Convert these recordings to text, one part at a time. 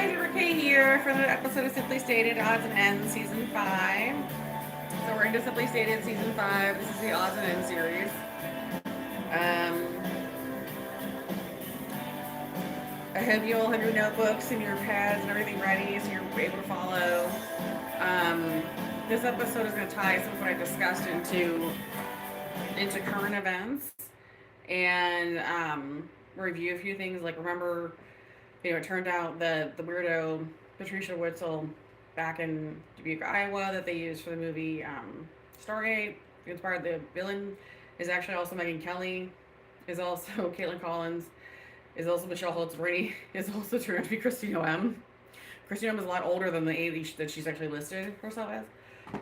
guys, Ricky here for another episode of Simply Stated Odds and Ends Season 5. So we're into Simply Stated Season 5. This is the Odds and Ends series. Um, I hope you all have your notebooks and your pads and everything ready so you're able to follow. Um, this episode is going to tie some of what I discussed into current events and review a few things. Like, remember, it turned out the weirdo Patricia Witzel back in Dubuque, Iowa, that they used for the movie Stargate, inspired the villain, is actually also Megyn Kelly, is also Caitlin Collins, is also Michelle Holtz-Brady, is also turned out to be Christine O.M. Christine O.M. is a lot older than the age that she's actually listed herself as.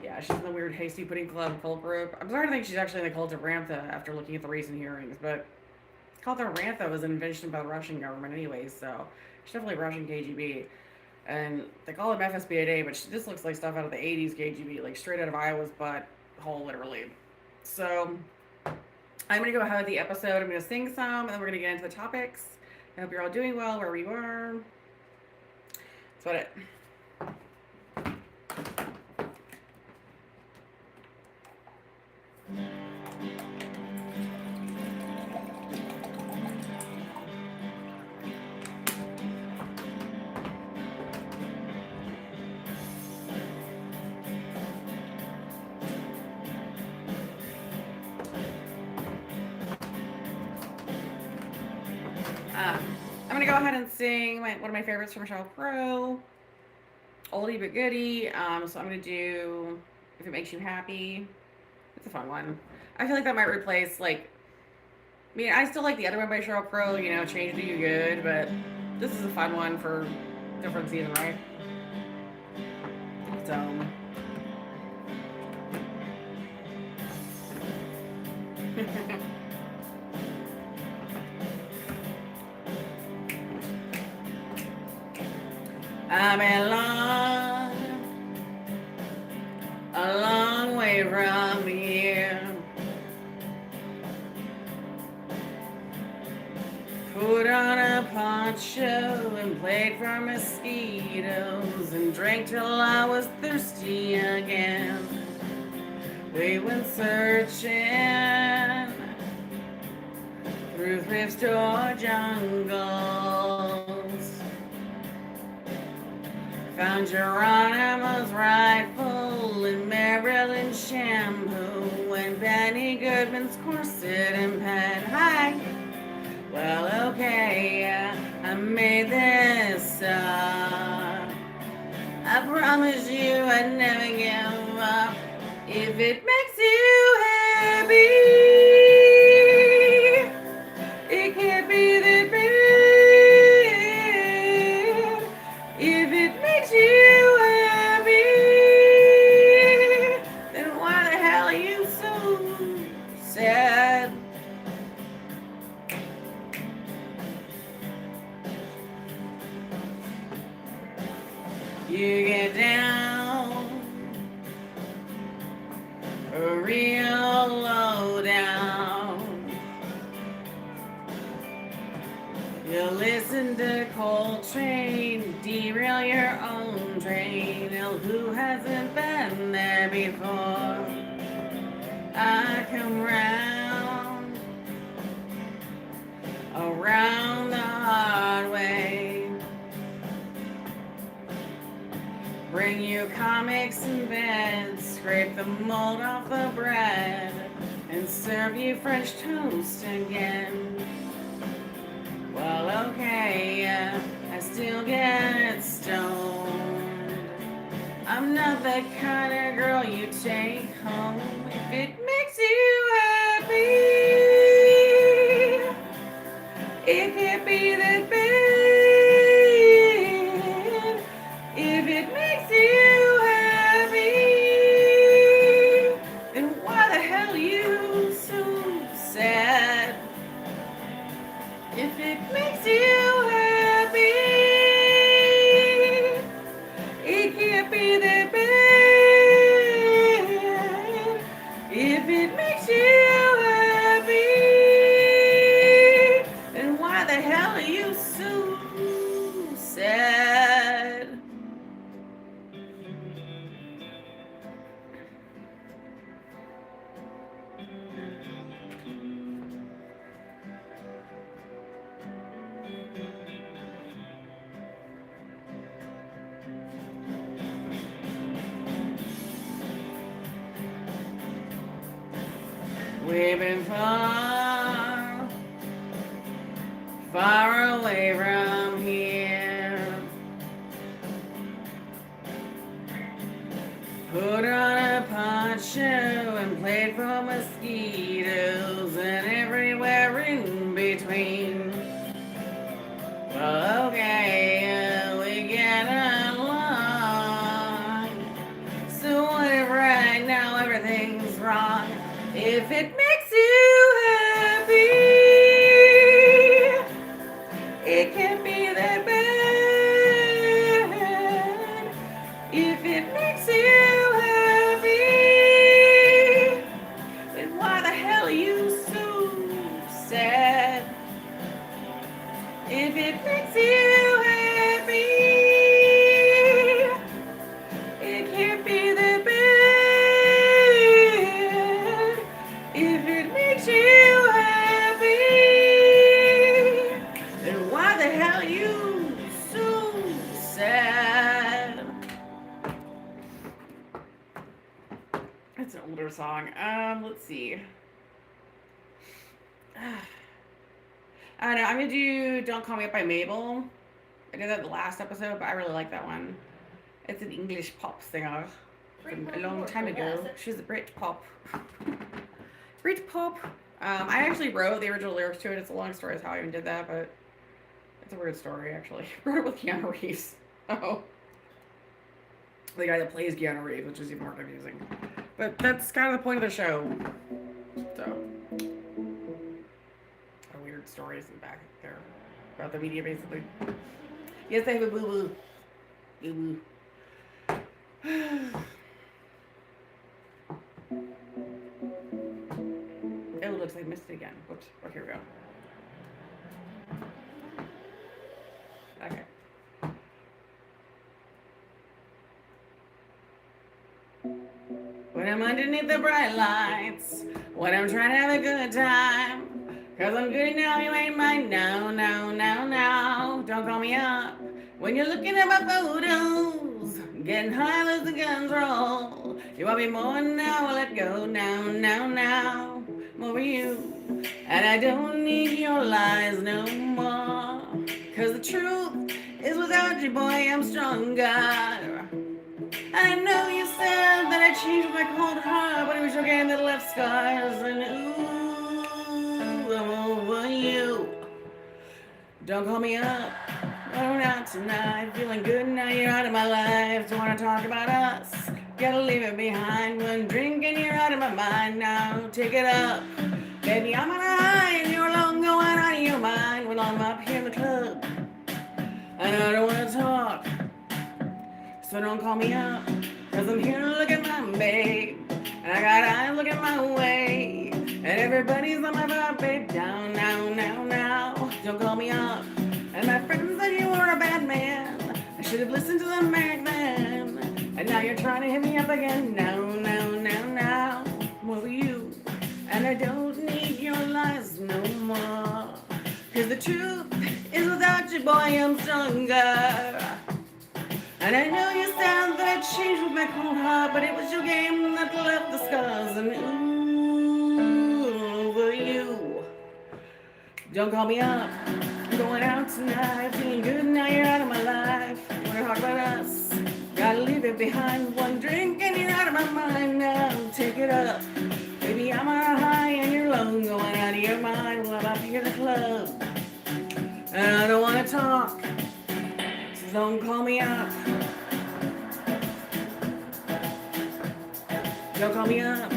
Yeah, she's in the weird Hasty Pudding Club cult group. I'm starting to think she's actually in the cult of Ramtha after looking at the recent hearings, but cult of Ramtha was an invention by the Russian government anyways, so she's definitely Russian KGB. And they call it FSB but this looks like stuff out of the 80s KGB, like straight out of Iowa's butt hole, literally. So I'm going to go ahead with the episode. I'm going to sing some, and then we're going to get into the topics. I hope you're all doing well wherever you are. That's about it. I'm going to go ahead and sing one of my favorites from Sheryl Crow, Oldie But Goodie. So I'm going to do If It Makes You Happy. It's a fun one. I feel like that might replace, like, I mean, I still like the other one by Sheryl Crow, Change Do You Good, but this is a fun one for different season, right? So. I've been a long way from here. Put on a poncho and played for mosquitoes and drank till I was thirsty again. We went searching through thrift store jungles. Found Geronimo's rifle and Maryland's shampoo and Benny Goodman's corset and pen. Hi. Well, okay, I made this up. I promise you I'd never give up. If it makes you happy, it can't be that bad. If it makes you happy, then why the hell are you so sad? You get down real low down. You listen to Coltrane, derail your own train. Who hasn't been there before? I come round around the hard way. Bring you comics and beds, scrape the mold off the bread, and serve you French toast again. Well, okay, I still get stoned. I'm not the kind of girl you take home. If it makes you happy, it can't be that bad. If it makes you happy, then why the hell are you so sad? If it makes you happy, it can't be that bad. If it makes you happy, then why the hell are you so sad? We've been far, far away from here. Put on a poncho and played for mosquitoes and everywhere in between. Well, okay, we get along. So what if right now everything's wrong? If it makes you happy, it can be that bad. If it makes you happy, then why the hell are you so sad? If it makes you happy, it can't be that bad. If it makes you happy, then why the hell are you so sad? It's an older song. Let's see. I don't know. I'm gonna do "Don't Call Me Up" by Mabel. I did that the last episode, but I really like that one. It's an English pop singer from a long time ago. She's a Brit pop. Brit pop. I actually wrote the original lyrics to it. It's a long story as how I even did that, but it's a weird story actually. I wrote it with Keanu Reeves. Oh, the guy that plays Keanu Reeves, which is even more confusing. But that's kind of the point of the show. So. Weird stories in the back there about the media, basically. Yes, they have a boo-boo. Boo-boo. Oh, looks like I missed it again. Whoops. Oh, here we go. Okay. When I'm underneath the bright lights, when I'm trying to have a good time, 'cause I'm good now, you ain't mine. No, no, no, no. Don't call me up when you're looking at my photos. Getting high as the guns roll. You want me more now? Well, let go now, now, now. More you. And I don't need your lies no more. 'Cause the truth is without you, boy, I'm stronger. I know you said that I changed my cold heart, but it was your game that left scars. And ooh, I'm over you. Don't call me up. Going out tonight, feeling good now you're out of my life. Don't wanna talk about us. Gotta leave it behind. One drink and you're out of my mind now. Take it up, baby. I'm on a high and you're alone, going out of your mind. When I'm up here in the club, and I don't wanna talk. So don't call me up, 'cause I'm here to look at my babe. And I got eyes looking my way. And everybody's on my vibe, babe. Down, now, now, now. Don't call me up. And my friends said you were a bad man. I should have listened to them back then. And now you're trying to hit me up again. Now, now, now, now. What were you? And I don't need your lies no more. 'Cause the truth is without you, boy, I'm stronger. And I know you said that I changed with my cold heart, but it was your game that left the scars. And ooh, over you. Don't call me up. I'm going out tonight, feeling good now you're out of my life. Wanna talk about us? Gotta leave it behind. One drink and you're out of my mind now. Take it up, baby. I'm on a high and you're low, going out of your mind. Well, I'm up here at the club, and I don't wanna talk. Don't call me up. Don't call me up.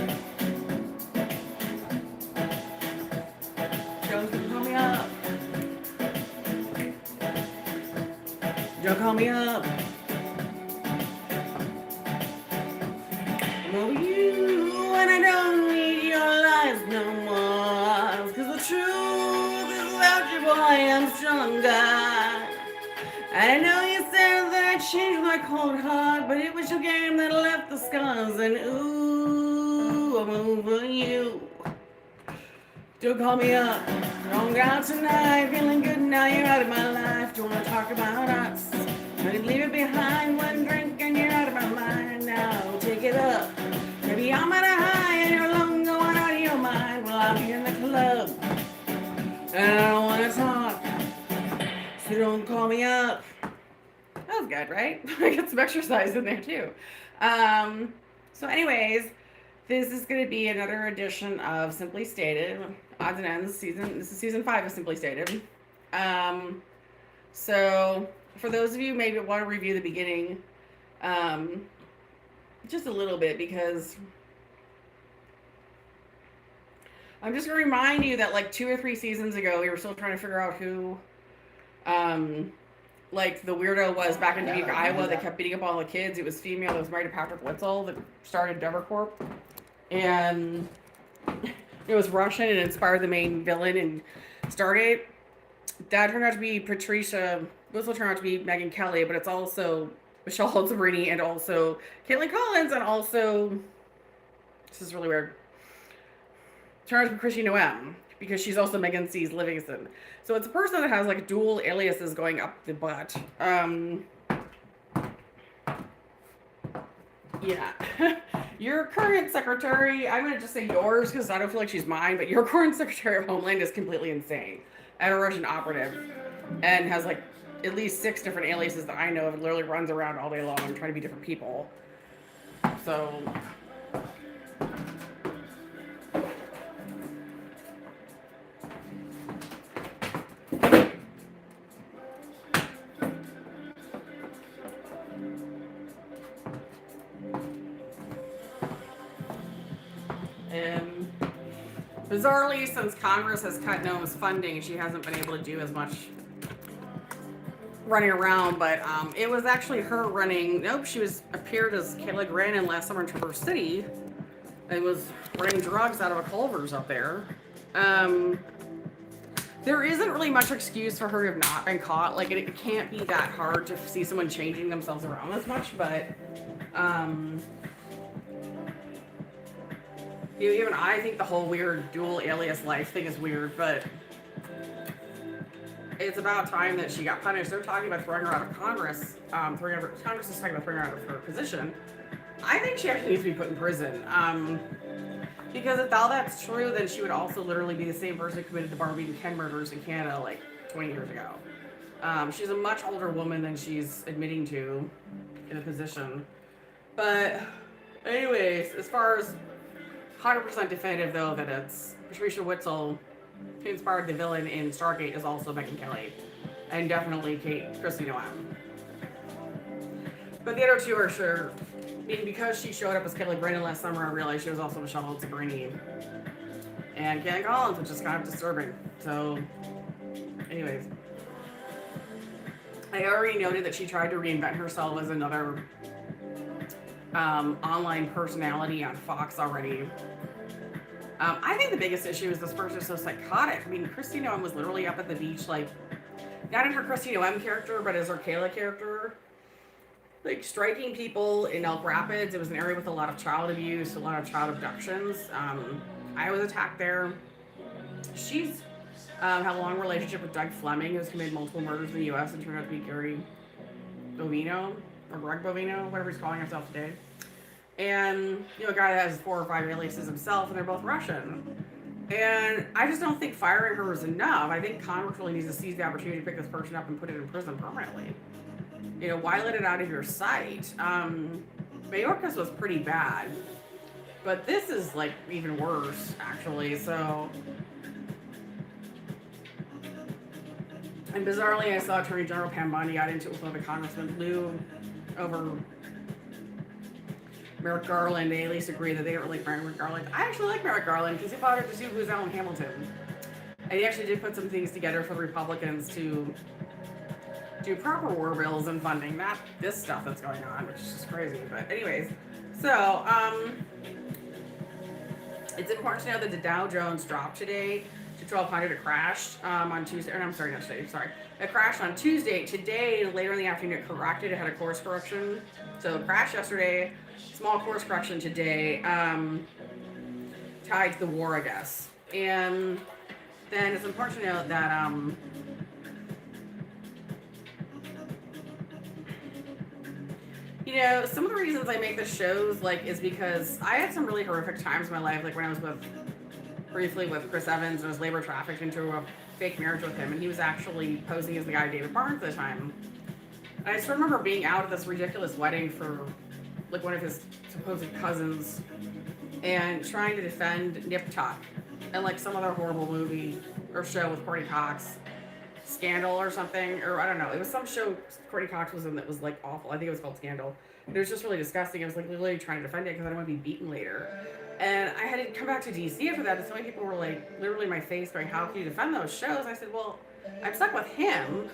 Don't call me up. Don't call me up. I'm over you, and I don't need your lies no more. 'Cause the truth is without you, boy, I'm stronger. And I know you said that I changed my cold heart, but it was your game that left the scars. And ooh, I'm over you. Don't call me up. Don't go out tonight, feeling good now you're out of my life. Don't wanna talk about us. I can leave it behind. One drink and you're out of my mind now. Take it up, maybe I'm at a high and you're alone, going out of your mind. and I don't want to talk, so don't call me up. That was good, right? I got some exercise in there too. Um, so, anyways, this is going to be another edition of Simply Stated. Odds and ends season. This is season 5 of Simply Stated. Um, so, for those of you who maybe want to review the beginning, just a little bit, because I'm just going to remind you that like 2 or 3 seasons ago, we were still trying to figure out who, like the weirdo was back in Topeka, Iowa, that kept beating up all the kids. It was female that was married to Patrick Witzel that started DeverCorp. And it was Russian and inspired the main villain in Stargate. That turned out to be Patricia. Witzel turned out to be Megyn Kelly, but it's also Michelle Holtzbrini and also Caitlin Collins and also, this is really weird, turned out to be Chrissy Noem, because she's also Megan C's Livingston. So it's a person that has like dual aliases going up the butt. Yeah. Your current secretary, I'm going to just say yours because I don't feel like she's mine, but your current secretary of Homeland is completely insane. And a Russian operative. And has like at least 6 different aliases that I know of, and literally runs around all day long trying to be different people. So... bizarrely, since Congress has cut Noam's funding, she hasn't been able to do as much running around, but it was actually her running. Nope, she appeared as Kayla Grannon last summer in Traverse City and was running drugs out of a Culver's up there. There isn't really much excuse for her to have not been caught. Like, it can't be that hard to see someone changing themselves around as much, but even I think the whole weird dual alias life thing is weird, but it's about time that she got punished. They're talking about throwing her out of Congress. Congress is talking about throwing her out of her position. I think she actually needs to be put in prison. Because if all that's true, then she would also literally be the same person who committed the Barbie and Ken murders in Canada like 20 years ago. She's a much older woman than she's admitting to in a position. But anyways, as far as 100% definitive, though, that it's Patricia Witzel who inspired the villain in Stargate is also Megyn Kelly. And definitely Chrissy Noem. But the other two are sure. I mean, because she showed up as Kelly Brandon last summer, I realized she was also Michelle Holtzbrini and Caitlin Collins, which is kind of disturbing. So, anyways. I already noted that she tried to reinvent herself as another online personality on Fox already. I think the biggest issue is this person is so psychotic. I mean, Chrissy Noem was literally up at the beach, like, not in her Chrissy Noem character, but as her Kayla character, like, striking people in Elk Rapids. It was an area with a lot of child abuse, a lot of child abductions. I was attacked there. She's had a long relationship with Doug Fleming, who's committed multiple murders in the U.S. and turned out to be Gary Bovino, or Greg Bovino, whatever he's calling himself today. And, you know, a guy that has 4 or 5 aliases himself, and they're both Russian. And I just don't think firing her is enough. I think Congress really needs to seize the opportunity to pick this person up and put it in prison permanently. You know, why let it out of your sight? Mayorkas was pretty bad. But this is, like, even worse, actually. So... And bizarrely, I saw Attorney General Pam Bondi got into it with one of the congressmen, Lou, over Merrick Garland. They at least agree that they don't really like Merrick Garland. I actually like Merrick Garland because he fought to see who's Alan Hamilton. And he actually did put some things together for the Republicans to do proper war bills and funding, not this stuff that's going on, which is just crazy. But anyways, so it's important to know that the Dow Jones dropped today to 1,200. It crashed on Tuesday. Or I'm sorry, not today. Sorry, it crashed on Tuesday. Today, later in the afternoon, it corrected. It had a course correction. So it crashed yesterday. Small course correction today, tied to the war, I guess. And then it's important to note that you know, some of the reasons I make the shows, like, is because I had some really horrific times in my life, like when I was briefly with Chris Evans and was labor trafficked into a fake marriage with him, and he was actually posing as the guy David Barnes at the time. And I still remember being out at this ridiculous wedding for like one of his supposed cousins and trying to defend Nip Tuck and like some other horrible movie or show with Courtney Cox, Scandal or something, or I don't know. It was some show Courtney Cox was in that was like awful. I think it was called Scandal. It was just really disgusting. I was like literally trying to defend it because I don't want to be beaten later. And I had to come back to DC after that, and so many people were like literally in my face going, "How can you defend those shows?" I said, "Well, I'm stuck with him,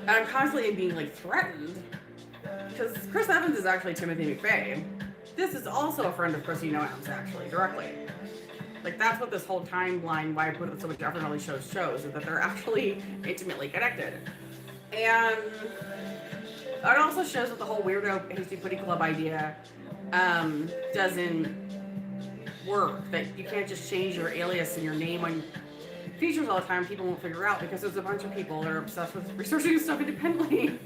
and I'm constantly being like threatened because Chris Evans is actually Timothy McVeigh. This is also a friend of Chrissy Noam's actually directly. Like that's what this whole timeline, why I put so much effort on all these shows shows, is that they're actually intimately connected. And it also shows that the whole weirdo Hasty Pudding Club idea doesn't work. That you can't just change your alias and your name on features all the time. People won't figure out because there's a bunch of people that are obsessed with researching stuff independently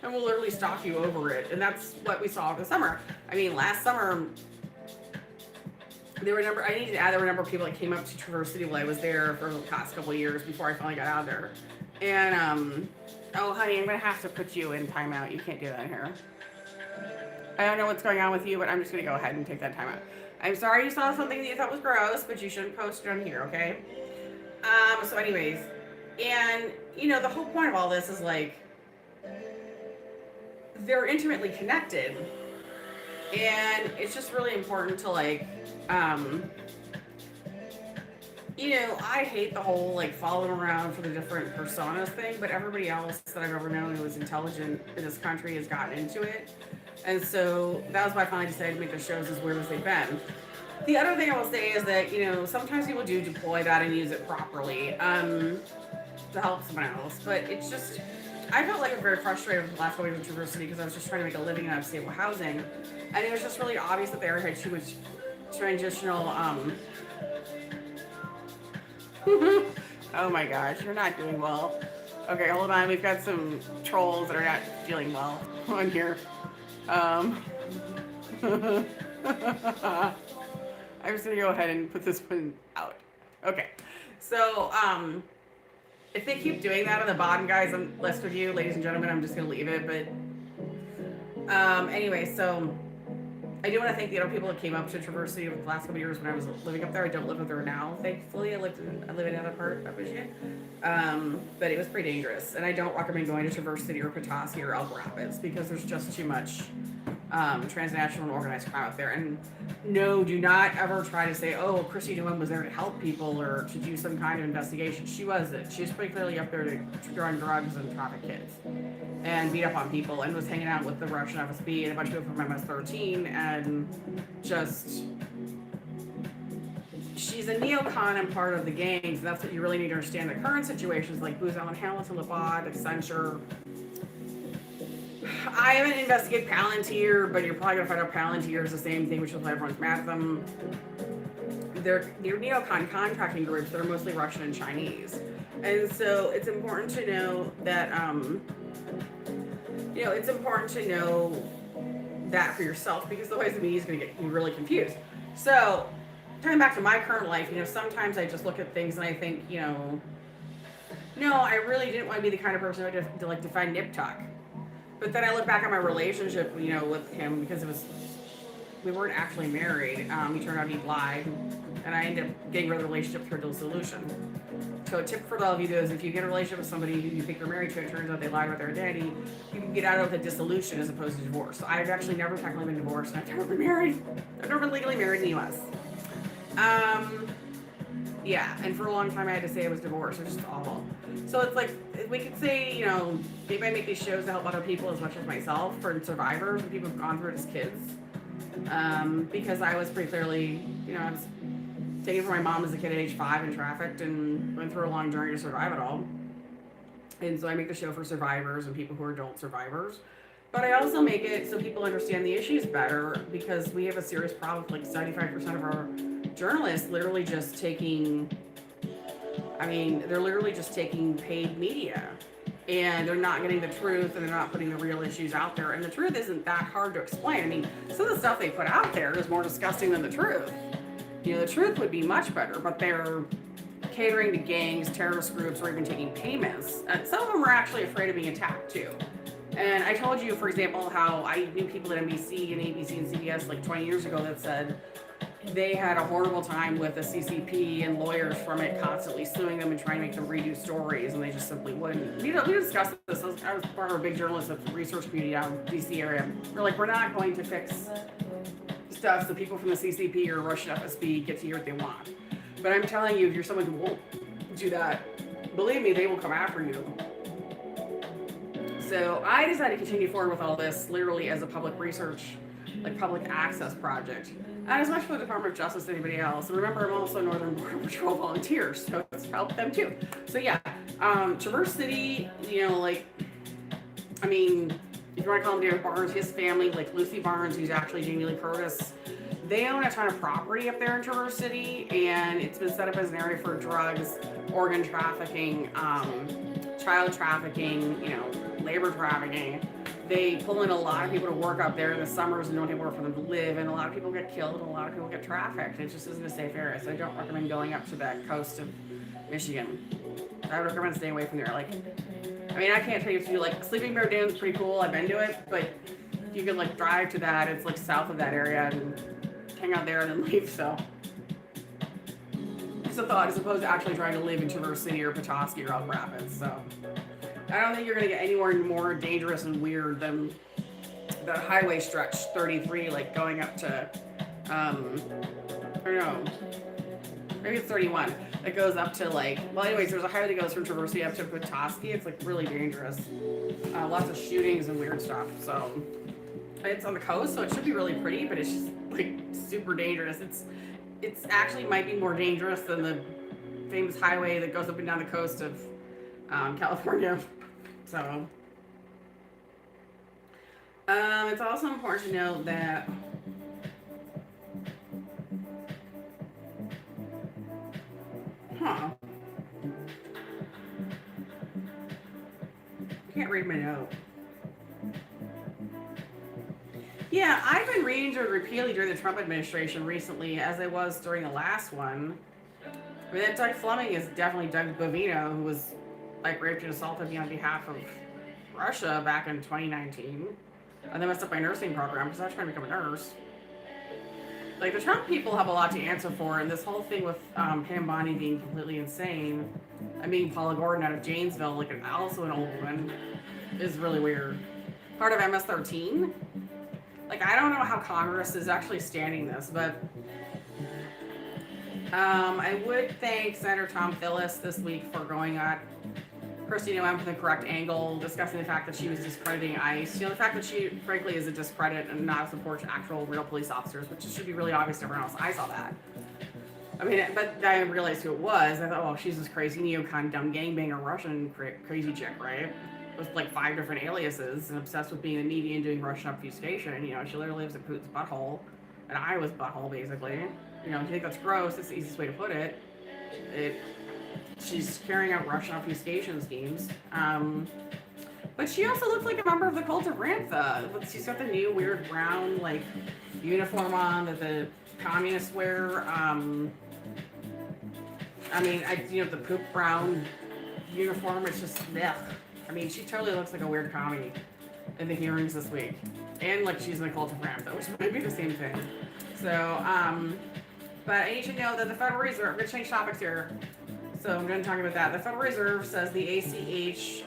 and will literally stalk you over it. And that's what we saw this summer. I mean, last summer, there were a number of people that came up to Traverse City while I was there for the past couple of years before I finally got out of there. And, oh, honey, I'm going to have to put you in timeout. You can't do that here. I don't know what's going on with you, but I'm just going to go ahead and take that timeout. I'm sorry you saw something that you thought was gross, but you shouldn't post it on here, okay? So anyways, and, you know, the whole point of all this is, like, they're intimately connected. And it's just really important to, like, you know, I hate the whole, like, following around for the different personas thing, but everybody else that I've ever known who is intelligent in this country has gotten into it. And so that was why I finally decided to make the shows as weird as they've been. The other thing I will say is that, you know, sometimes people do deploy that and use it properly to help someone else, but it's just, I felt like I was very frustrated with the last week of Traverse City because I was just trying to make a living in unstable housing, and it was just really obvious that they had too much transitional, oh my gosh, you're not doing well. Okay, hold on, we've got some trolls that are not feeling well on here. I'm just gonna go ahead and put this one out. Okay, so, if they keep doing that on the bottom, guys, on list of you, ladies and gentlemen, I'm just gonna leave it, but, anyway, so, I do want to thank the other people that came up to Traverse City over the last couple of years when I was living up there. I don't live up there now, thankfully. I live in another part of Michigan. But it was pretty dangerous. And I don't recommend going to Traverse City or Petoskey or Elk Rapids because there's just too much transnational and organized crime out there. And no, do not ever try to say, oh, Chrissy Noem was there to help people or to do some kind of investigation. She wasn't. She was pretty clearly up there to run drugs and traffic kids and beat up on people and was hanging out with the Russian FSB and a bunch of people from MS-13 and just, she's a neocon and part of the gangs. That's what you really need to understand. The current situations like Booz Allen Hamilton, Labad, Accenture. I haven't investigated Palantir, but you're probably going to find out Palantir is the same thing, which is why everyone's mad at them. They're neocon contracting groups that are mostly Russian and Chinese. And so it's important to know that, you know, it's important to know that for yourself because otherwise the media is going to get you really confused. So, turning back to my current life, you know, sometimes I just look at things and I think, you know, no, I really didn't want to be the kind of person to like define Nip Tuck. But then I look back at my relationship, you know, with him because we weren't actually married. He turned out to be lied, and I ended up getting rid of the relationship through dissolution. So a tip for all of you is if you get a relationship with somebody who you think you're married to, it turns out they lied about their identity, you can get out of the dissolution as opposed to divorce. So I've actually never technically been divorced, and I've never been married. I've never been legally married in the U.S. Yeah, and for a long time I had to say I was divorced. It was just awful. So it's like, we could say, you know, maybe I make these shows to help other people as much as myself, for survivors and people who've gone through it as kids. Because I was pretty clearly, you know, I was taken from my mom as a kid at age 5 and trafficked and went through a long journey to survive it all. And so I make the show for survivors and people who are adult survivors. But I also make it so people understand the issues better because we have a serious problem with like 75% of our journalists literally just taking, I mean, they're literally just taking paid media and they're not getting the truth and they're not putting the real issues out there. And the truth isn't that hard to explain. I mean, some of the stuff they put out there is more disgusting than the truth. You know, the truth would be much better, but they're catering to gangs, terrorist groups, or even taking payments. Some of them are actually afraid of being attacked too. And I told you, for example, how I knew people at NBC and ABC and CBS like 20 years ago that said they had a horrible time with the CCP and lawyers from it constantly suing them and trying to make them redo stories, and they just simply wouldn't. We discussed this. I was part of a big journalistic research community out in the DC area. We're like, we're not going to fix stuff so people from the CCP or Russian FSB get to hear what they want. But I'm telling you, if you're someone who won't do that, believe me, they will come after you. So I decided to continue forward with all this literally as a public research, like public access project. Not as much for the Department of Justice as anybody else. And remember, I'm also Northern Border Patrol volunteer, so it's helped them too. So yeah, Traverse City, you know, like, I mean, if you want to call him David Barnes, his family, like Lucy Barnes, who's actually Jamie Lee Curtis, they own a ton of property up there in Traverse City, and it's been set up as an area for drugs, organ trafficking, child trafficking, you know, labor trafficking. They pull in a lot of people to work up there in the summers and don't have anywhere for them to live, and a lot of people get killed and a lot of people get trafficked. It just isn't a safe area, so I don't recommend going up to that coast of Michigan. I would recommend staying away from there. Like, I mean, I can't tell you if you like Sleeping Bear Dune's pretty cool. I've been to it, but you can like drive to that. It's like south of that area and hang out there and then leave. So it's a thought as opposed to actually trying to live in Traverse City or Petoskey or Elk Rapids. So I don't think you're gonna get anywhere more dangerous and weird than the highway stretch 33, like going up to I don't know, maybe it's 31. That goes up to like, well, anyways, there's a highway that goes from Traverse City up to Petoskey. It's like really dangerous. Lots of shootings and weird stuff. So it's on the coast, so it should be really pretty, but it's just like super dangerous. It's actually might be more dangerous than the famous highway that goes up and down the coast of California. So it's also important to note that I can't read my note. Yeah, I've been reading repeatedly during the Trump administration recently, as I was during the last one. I mean, that Doug Fleming is definitely Doug Bovino, who was like raped and assaulted me on behalf of Russia back in 2019. And they messed up my nursing program because I was trying to become a nurse. Like, the Trump people have a lot to answer for, and this whole thing with Pam Bondi being completely insane and being Paula Gordon out of Janesville, like also an old woman, is really weird. Part of MS-13. Like, I don't know how Congress is actually standing this, but I would thank Senator Tom Tillis this week for going at Kristi Noem from the correct angle, discussing the fact that she was discrediting ICE. You know, the fact that she, frankly, is a discredit and not a support to actual real police officers, which should be really obvious to everyone else. I saw that. I mean, but I realized who it was. I thought, oh, she's this crazy neocon, dumb gangbanger Russian crazy chick, right? With like 5 different aliases and obsessed with being a media and doing Russian obfuscation. You know, she literally lives in Putin's butthole, and Iowa's butthole, basically. You know, if you think that's gross, that's the easiest way to put it. She's carrying out Russian obfuscation schemes. But she also looks like a member of the cult of Ramtha. She's got the new weird brown, like, uniform on that the communists wear. I mean, you know, the poop brown uniform, it's just, ugh. I mean, she totally looks like a weird commie in the hearings this week. And, like, she's in the cult of Ramtha, which might be the same thing. So, but I need to know that the Federal Reserve, I'm going to change topics here. So I'm going to talk about that. The Federal Reserve says the ACH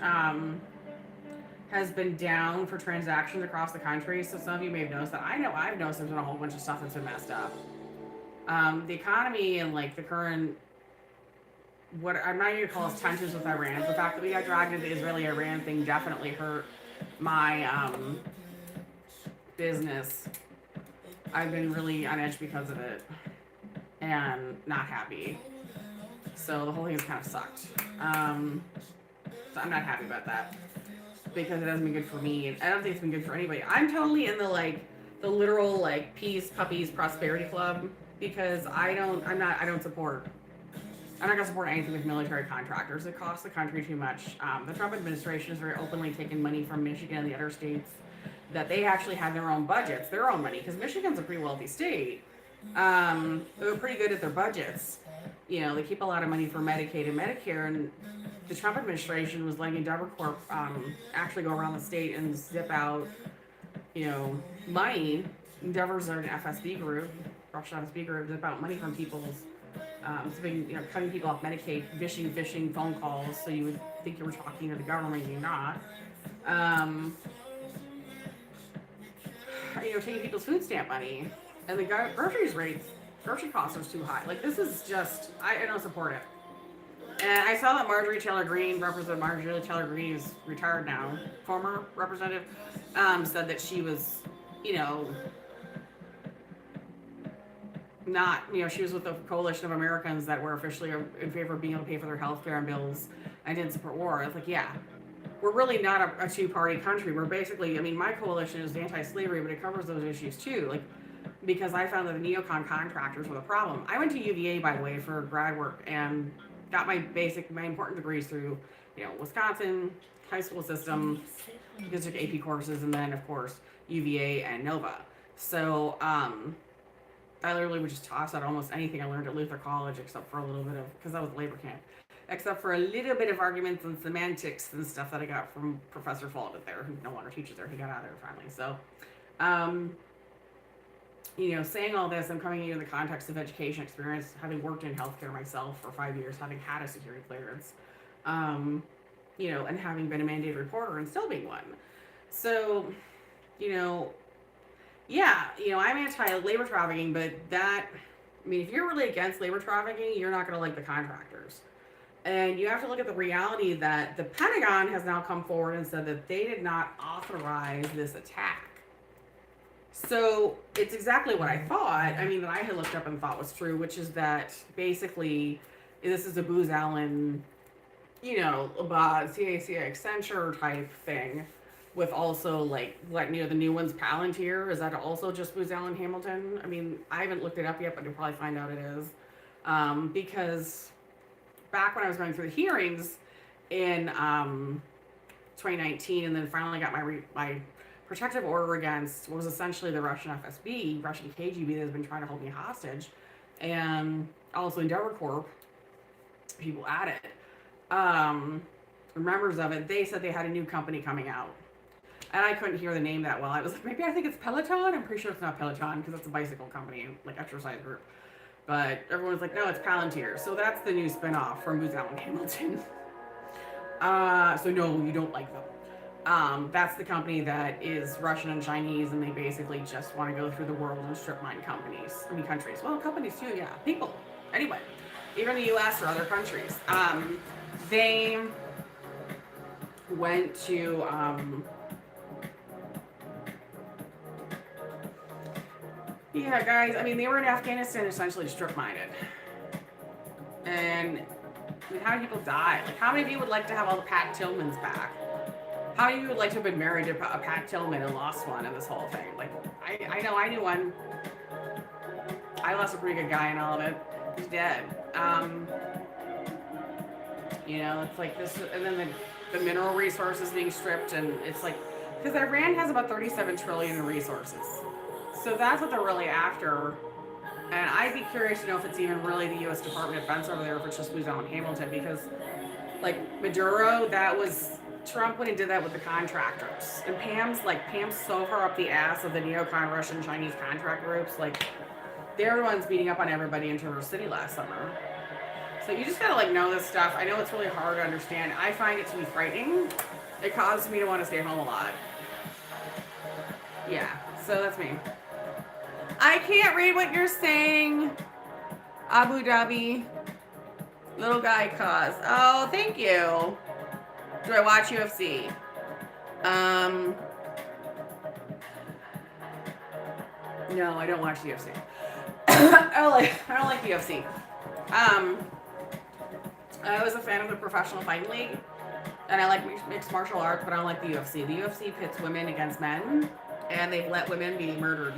has been down for transactions across the country. So some of you may have noticed that. I know I've noticed there's been a whole bunch of stuff that's been messed up. The economy and like the current, what I'm not even going to call this tensions with Iran. The fact that we got dragged into the Israeli-Iran thing definitely hurt my business. I've been really on edge because of it and not happy. So the whole thing has kind of sucked. So I'm not happy about that because it hasn't been good for me. And I don't think it's been good for anybody. I'm totally in the literal like peace, puppies, prosperity club because I'm not gonna support anything with military contractors. It costs the country too much. The Trump administration has very openly taken money from Michigan and the other states that they actually have their own budgets, their own money, because Michigan's a pretty wealthy state. They were pretty good at their budgets. They keep a lot of money for Medicaid and Medicare, and the Trump administration was letting Endeavor Corp actually go around the state and zip out, money. Endeavor's an FSB group, Russian FSB group, zip out money from people's, cutting people off Medicaid, phishing phone calls, so you would think you were talking to the government, you're not. Taking people's food stamp money, and the grocery costs are too high. Like, this is just, I don't support it. And I saw that Representative Marjorie Taylor Greene, is retired now, former representative, said that she was, not, she was with the coalition of Americans that were officially in favor of being able to pay for their health care and bills and didn't support war. I was like, yeah, we're really not a two-party country. We're basically, my coalition is anti-slavery, but it covers those issues too. Like, because I found that the neocon contractors were the problem. I went to UVA, by the way, for grad work and got my important degrees through, Wisconsin high school system, district AP courses, and then, of course, UVA and Nova. So, I literally would just toss out almost anything I learned at Luther College, except for a little bit of, because I was labor camp, except for a little bit of arguments and semantics and stuff that I got from Professor Falded there, who no longer teaches there. He got out of there finally. So, saying all this, I'm coming in the context of education experience, having worked in healthcare myself for 5 years, having had a security clearance, and having been a mandated reporter and still being one. So, I'm anti-labor trafficking, but if you're really against labor trafficking, you're not going to like the contractors. And you have to look at the reality that the Pentagon has now come forward and said that they did not authorize this attack. So it's exactly what I thought. That I had looked up and thought was true, which is that basically this is a Booz Allen, CACI Accenture type thing, with also the new one's Palantir. Is that also just Booz Allen Hamilton? I haven't looked it up yet, but you'll probably find out it is. Because back when I was going through the hearings in 2019, and then finally got my protective order against what was essentially the Russian FSB, Russian KGB, that has been trying to hold me hostage, and also Endeavor Corp, people at it, members of it, they said they had a new company coming out. And I couldn't hear the name that well. I was like, maybe I think it's Peloton. I'm pretty sure it's not Peloton because it's a bicycle company, exercise group. But everyone's like, no, it's Palantir. So that's the new spinoff from Booz Allen Hamilton. So no, you don't like them. That's the company that is Russian and Chinese, and they basically just want to go through the world and strip mine countries. Well, companies too, yeah. People. Anyway, even the U.S. or other countries. They went to... yeah, guys, they were in Afghanistan essentially strip mined. And how many people died? How many of you would like to have all the Pat Tillmans back? How many of you would like to have been married to a Pat Tillman and lost one in this whole thing? I know I knew one. I lost a pretty good guy in all of it. He's dead. It's like this, and then the mineral resources being stripped, and it's like, because Iran has about 37 trillion in resources. So that's what they're really after. And I'd be curious to know if it's even really the U.S. Department of Defense over there, if it's just Booz Allen Hamilton, because, Maduro, that was Trump when he did that with the contractors. And Pam's so far up the ass of the neocon Russian Chinese contract groups. They're the ones beating up on everybody in Traverse City last summer. So you just gotta, know this stuff. I know it's really hard to understand. I find it to be frightening. It causes me to want to stay home a lot. Yeah, so that's me. I can't read what you're saying. Abu Dhabi. Little guy cause. Oh, thank you. Do I watch UFC? No, I don't watch the UFC. I don't like the UFC. I was a fan of the Professional Fighting League, and I like mixed martial arts, but I don't like the UFC. The UFC pits women against men, and they've let women be murdered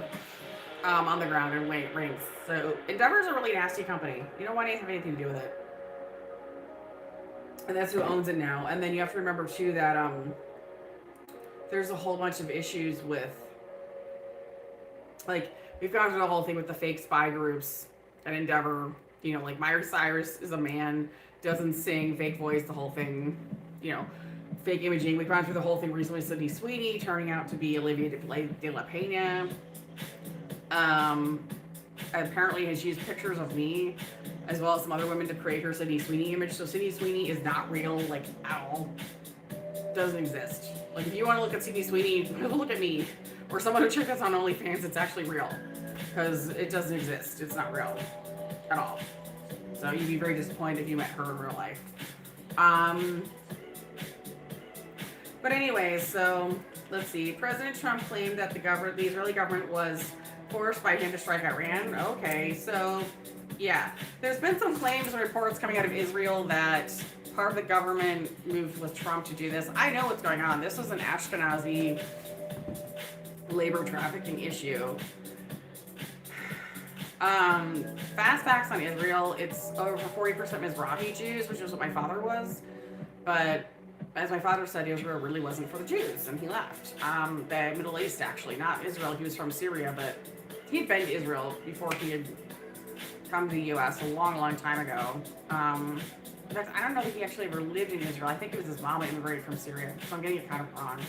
on the ground in rings. So Endeavor's a really nasty company. You don't want to have anything to do with it. And that's who owns it now. And then you have to remember too that there's a whole bunch of issues with, we've gone through the whole thing with the fake spy groups at Endeavor You know, like Miley Cyrus is a man, doesn't sing, fake voice, the whole thing. You know, fake imaging. We've gone through the whole thing recently. Sydney Sweeney turning out to be Olivia de la Pena. Apparently has used pictures of me as well as some other women to create her Sydney Sweeney image. So Sydney Sweeney is not real, like, at all. Doesn't exist. Like, if you want to look at Sydney Sweeney, look at me. Or someone who checked us on OnlyFans, it's actually real. Because it doesn't exist. It's not real. At all. So you'd be very disappointed if you met her in real life. But anyways, so let's see. President Trump claimed that the Israeli government was forced by him to strike Iran. Okay, so yeah, there's been some claims and reports coming out of Israel that part of the government moved with Trump to do this. I know what's going on. This was an Ashkenazi labor trafficking issue. Fast facts on Israel, it's over 40% Mizrahi Jews, which is what my father was. But as my father said, Israel really wasn't for the Jews, and he left. The Middle East, actually, not Israel. He was from Syria, but he'd been to Israel before he had come to the U.S. a long, long time ago. In fact, I don't know if he actually ever lived in Israel. I think it was his mom that immigrated from Syria, so I'm getting it kind of wrong.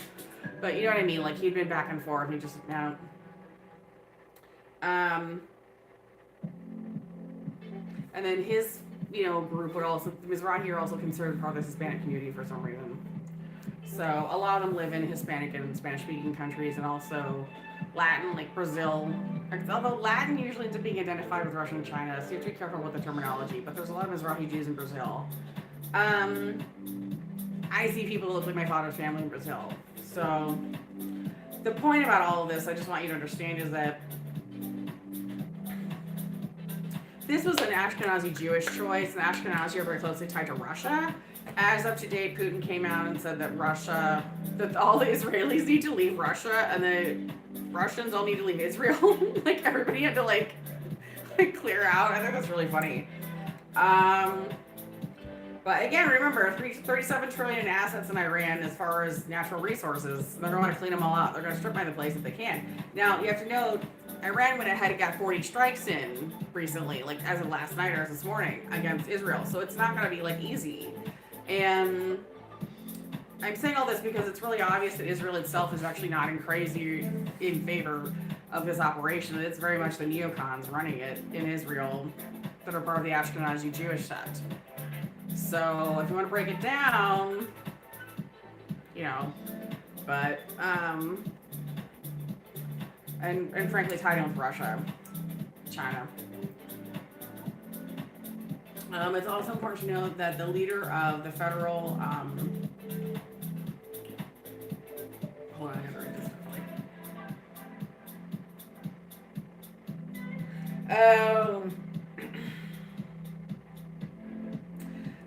But you know what I mean? Like, he'd been back and forth. He just, no. And then his, group would also, Mizrahi are also considered part of the Hispanic community for some reason. So a lot of them live in Hispanic and Spanish-speaking countries, and also Latin, like Brazil. Although Latin usually ends up being identified with Russia and China, so you have to be careful with the terminology. But there's a lot of Mizrahi Jews in Brazil. I see people that look like my father's family in Brazil. So the point about all of this, I just want you to understand, is that this was an Ashkenazi Jewish choice, and Ashkenazi are very closely tied to Russia. As of today, Putin came out and said that all the Israelis need to leave Russia, and the Russians all need to leave Israel. Like, everybody had to, like clear out. I think that's really funny. But again, remember, 37 trillion in assets in Iran as far as natural resources. They're going to want to clean them all out. They're going to strip mine the place if they can. Now, you have to know, Iran went ahead and got 40 strikes in recently, like as of last night or as this morning, against Israel. So it's not going to be, like, easy. And I'm saying all this because it's really obvious that Israel itself is actually not in favor of this operation. It's very much the neocons running it in Israel that are part of the Ashkenazi Jewish sect. So if you want to break it down, but and frankly tied in with Russia, China. It's also important to note that the leader of the federal hold on, I gotta read this quickly.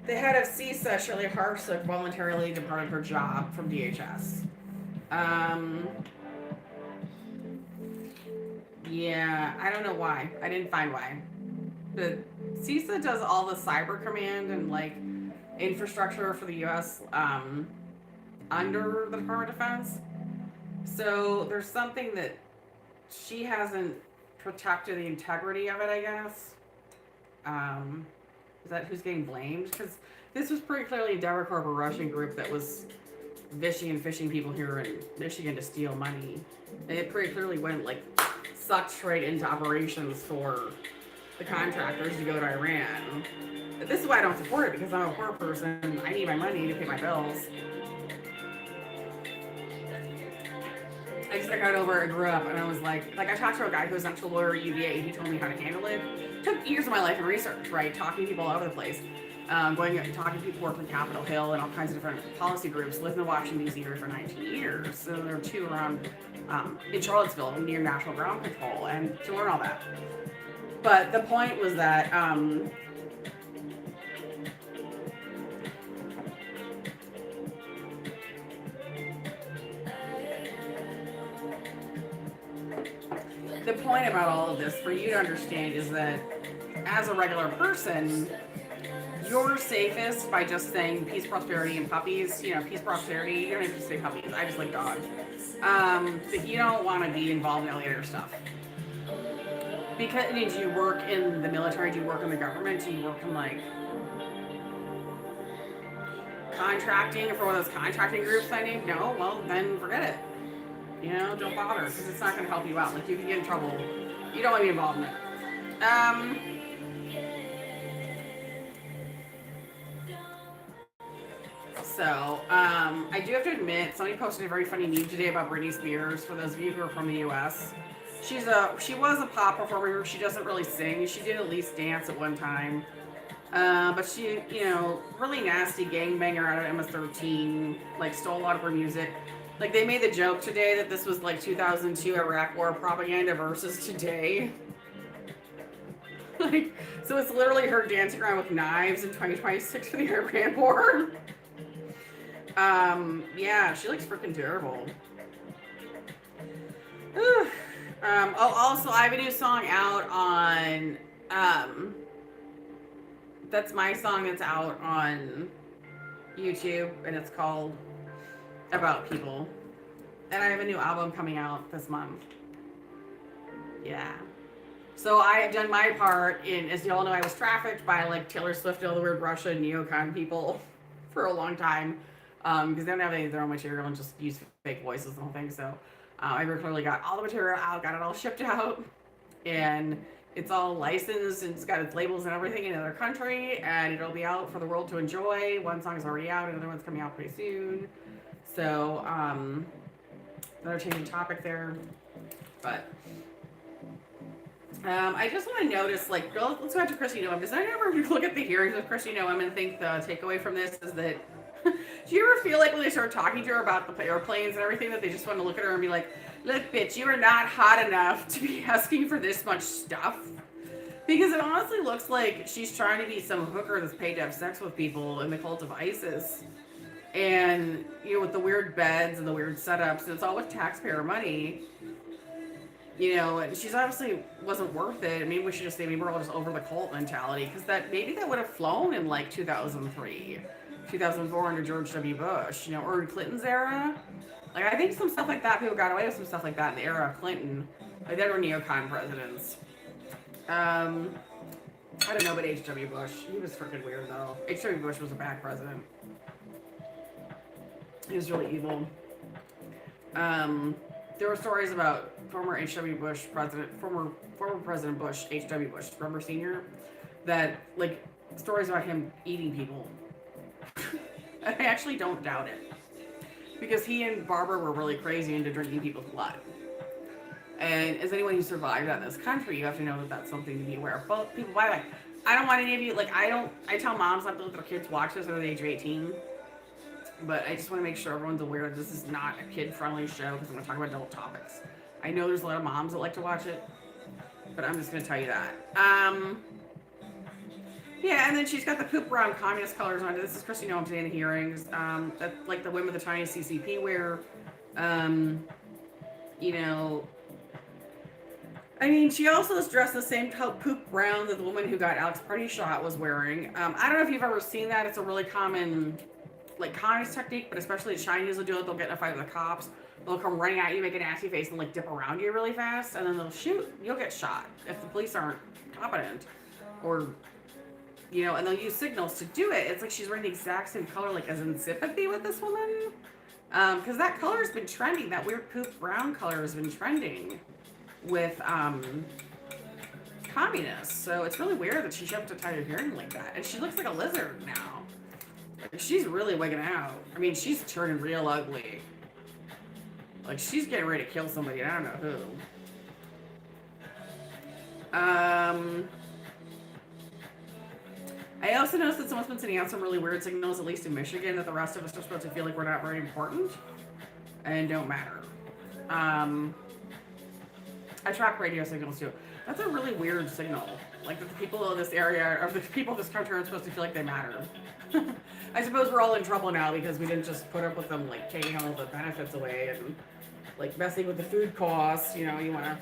The head of CISA, Shirley Hartsook, voluntarily departed her job from DHS. Yeah, I don't know why. I didn't find why. But CISA does all the cyber command and, like, infrastructure for the U.S. Under the Department of Defense. So there's something that she hasn't protected the integrity of it, I guess. Is that who's getting blamed? Because this was pretty clearly a Deborah Corp, a Russian group that was vishing and fishing people here in Michigan to steal money. And it pretty clearly went, like, sucked straight into operations for the contractors to go to Iran. But this is why I don't support it, because I'm a poor person. I need my money to pay my bills. I just got over it, I grew up, and I was like I talked to a guy who was an actual lawyer at UVA, he told me how to handle it. It took years of my life in research, right? Talking to people all over the place. Going and talking to people who work in Capitol Hill and all kinds of different policy groups. Lived in the Washington, D.C. area for 19 years. So there were two around in Charlottesville near National Ground Control, and to learn all that. But the point was that the point about all of this for you to understand is that as a regular person, you're safest by just saying peace, prosperity, and puppies. Peace, prosperity. You don't have to say puppies. I just like dogs. But you don't want to be involved in all the other stuff. Because do you work in the military? Do you work in the government? Do you work in like contracting for one of those contracting groups I named? No, well then forget it. You know, don't bother because it's not going to help you out. Like you can get in trouble. You don't want to be involved in it. I do have to admit, somebody posted a very funny meme today about Britney Spears. For those of you who are from the U.S., she was a pop performer. She doesn't really sing. She did at least dance at one time. But she, really nasty gangbanger out of MS-13, like stole a lot of her music. Like they made the joke today that this was like 2002 Iraq War propaganda versus today. Like, so it's literally her dancing around with knives in 2026 for the Iran War. Yeah, she looks freaking terrible. Also, I have a new song out on, that's my song that's out on YouTube, and it's called About People. And I have a new album coming out this month. Yeah. So I have done my part in, as you all know, I was trafficked by like Taylor Swift and all the weird Russian neocon people for a long time. Because they don't have any of their own material and just use fake voices and the whole thing. So I clearly got all the material out, got it all shipped out, and it's all licensed and it's got its labels and everything in another country, and it'll be out for the world to enjoy. One song is already out, another one's coming out pretty soon. So another changing topic there, but I just want to notice, like, let's go back to Kristi Noem. Does anyone ever look at the hearings with Kristi Noem and think the takeaway from this is that do you ever feel like when they start talking to her about the airplanes and everything that they just want to look at her and be like, look, bitch, you are not hot enough to be asking for this much stuff? Because it honestly looks like she's trying to be some hooker that's paid to have sex with people in the cult of ISIS. And, with the weird beds and the weird setups, and it's all with taxpayer money. And she's obviously wasn't worth it. Maybe we should just say maybe we're all just over the cult mentality, because maybe that would have flown in like 2003. 2004 under George W. Bush, or in Clinton's era. Like, I think some stuff like that, people got away with some stuff like that in the era of Clinton. Like, they were neocon presidents. I don't know about H.W. Bush. He was freaking weird, though. H.W. Bush was a bad president. He was really evil. There were stories about former H.W. Bush president, former President Bush, H.W. Bush, remember Senior? That, like, stories about him eating people. I actually don't doubt it, because he and Barbara were really crazy into drinking people's blood. And as anyone who survived that in this country, you have to know that that's something to be aware of. Both people, by the way, I don't want any of you, like, I tell moms not to let their kids watch this under the age of 18, but I just want to make sure everyone's aware that this is not a kid-friendly show, because I'm going to talk about adult topics. I know there's a lot of moms that like to watch it, but I'm just going to tell you that. Yeah, and then she's got the poop brown communist colors on it. This is Kristi Noem today in the hearings. That's like the women with the Chinese CCP wear. She also is dressed the same poop brown that the woman who got Alex Party shot was wearing. I don't know if you've ever seen that. It's a really common, like, communist technique, but especially the Chinese will do it. They'll get in a fight with the cops. They'll come running at you, make a nasty face, and, like, dip around you really fast, and then they'll shoot. You'll get shot if the police aren't competent. Or... and they'll use signals to do it. It's like she's wearing the exact same color, like, as in sympathy with this woman. Because that color has been trending. That weird poop brown color has been trending with communists. So it's really weird that she showed up to tie her hearing like that. And she looks like a lizard now. Like, she's really wigging out. I mean, she's turning real ugly. Like, she's getting ready to kill somebody. I don't know who. I also noticed that someone's been sending out some really weird signals, at least in Michigan, that the rest of us are supposed to feel like we're not very important and don't matter. I track radio signals too. That's a really weird signal. Like, that the people of this area, or the people of this country, aren't supposed to feel like they matter. I suppose we're all in trouble now because we didn't just put up with them, like, taking all the benefits away and, like, messing with the food costs. You want to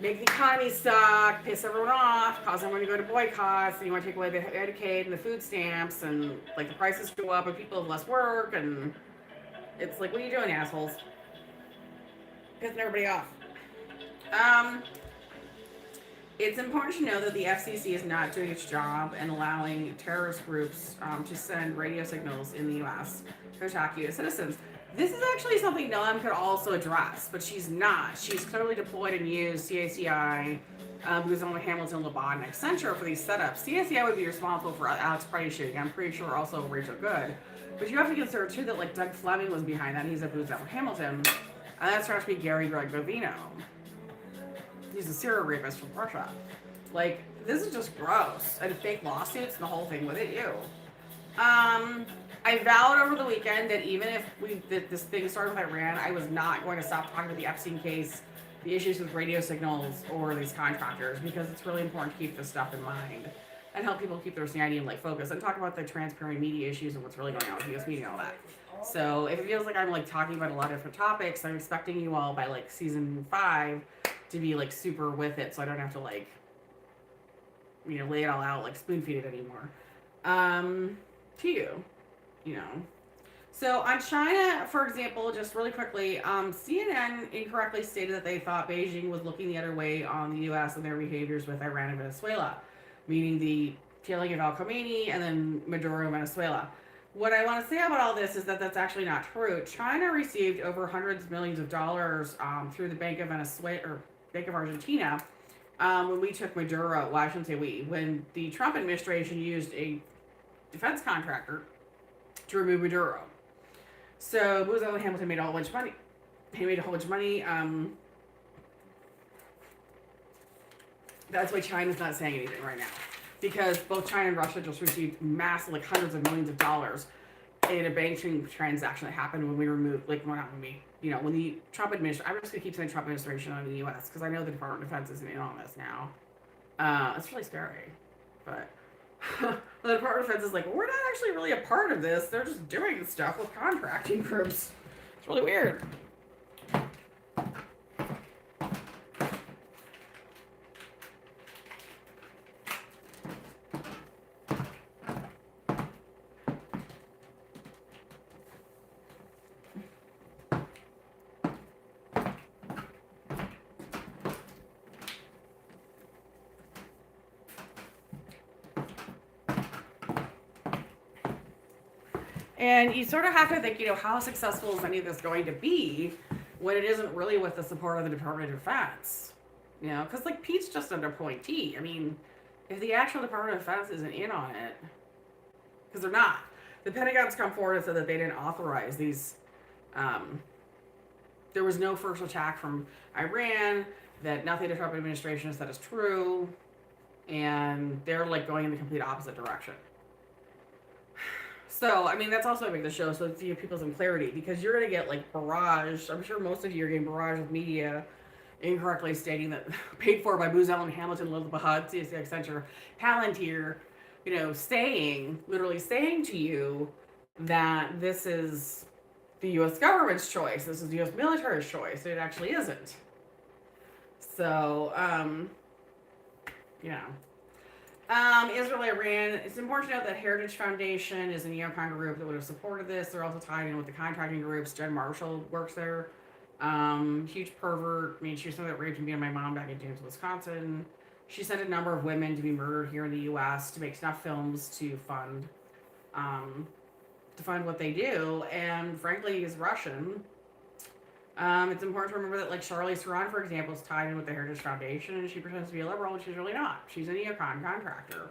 make the economy suck, piss everyone off, cause everyone to go to boycotts, and you want to take away the Medicaid and the food stamps, and, like, the prices go up and people have less work, and it's like, what are you doing, assholes? Pissing everybody off. It's important to know that the FCC is not doing its job in allowing terrorist groups to send radio signals in the U.S. to attack U.S. citizens. This is actually something Noam could also address, but she's not. She's clearly deployed and used CACI, Booz Allen Hamilton, Laban, and Accenture for these setups. CACI would be responsible for Alex Price shooting. I'm pretty sure also Rachel Good. But you have to consider, too, that like Doug Fleming was behind that. He's at Booz Allen Hamilton. And that's supposed to be Gary Greg Bovino. He's a serial rapist from Russia. Like, this is just gross. And fake lawsuits and the whole thing with it, you. I vowed over the weekend that even if this thing started with Iran, I was not going to stop talking about the Epstein case, the issues with radio signals, or these contractors, because it's really important to keep this stuff in mind and help people keep their sanity and like focus and talk about the transparent media issues and what's really going on with U.S. media and all that. So if it feels like I'm like talking about a lot of different topics, I'm expecting you all by like season 5 to be like super with it, so I don't have to like, you know, lay it all out, like spoon feed it anymore. To you know. So on China, for example, just really quickly, CNN incorrectly stated that they thought Beijing was looking the other way on the U.S. and their behaviors with Iran and Venezuela, meaning the killing of Al Khomeini and then Maduro, Venezuela. What I want to say about all this is that that's actually not true. China received over hundreds of millions of dollars through the Bank of Venezuela or Bank of Argentina when we took Maduro. Well, I shouldn't say we. When the Trump administration used a defense contractor to remove Maduro. So Booz Allen Hamilton made a whole bunch of money. He made a whole bunch of money. That's why China's not saying anything right now. Because both China and Russia just received massive, like hundreds of millions of dollars in a banking transaction that happened when we removed, like, well, not when we, you know, when the Trump administration, I'm just going to keep saying Trump administration on the U.S. because I know the Department of Defense isn't in on this now. It's really scary. But the Department of Defense is like, we're not actually really a part of this. They're just doing stuff with contracting groups. It's really weird. And you sort of have to think, you know, how successful is any of this going to be when it isn't really with the support of the Department of Defense? You know, because, like, Pete's just an appointee. I mean, if the actual Department of Defense isn't in on it, because they're not. The Pentagon's come forward and said that they didn't authorize these. There was no first attack from Iran, that nothing the Trump administration has said is true, and they're, like, going in the complete opposite direction. So, I mean, that's also making the show so to give people some clarity because you're going to get like barrage. I'm sure most of you are getting barrage with media incorrectly stating that paid for by Booz Allen Hamilton, Elizabeth Hud, CSC, Accenture, Palantir, you know, literally saying to you that this is the U.S. government's choice. This is the U.S. military's choice. It actually isn't. So, you know. Israel, Iran. It's important to note that Heritage Foundation is a neocon group that would have supported this. They're also tied in with the contracting groups. Jen Marshall works there. Huge pervert. I mean, she was someone that raped me and my mom back in James, Wisconsin. She sent a number of women to be murdered here in the U.S. to make snuff films to fund what they do. And frankly, he's Russian. It's important to remember that, like, Charlize Theron, for example, is tied in with the Heritage Foundation, and she pretends to be a liberal, and she's really not. She's a neocon contractor.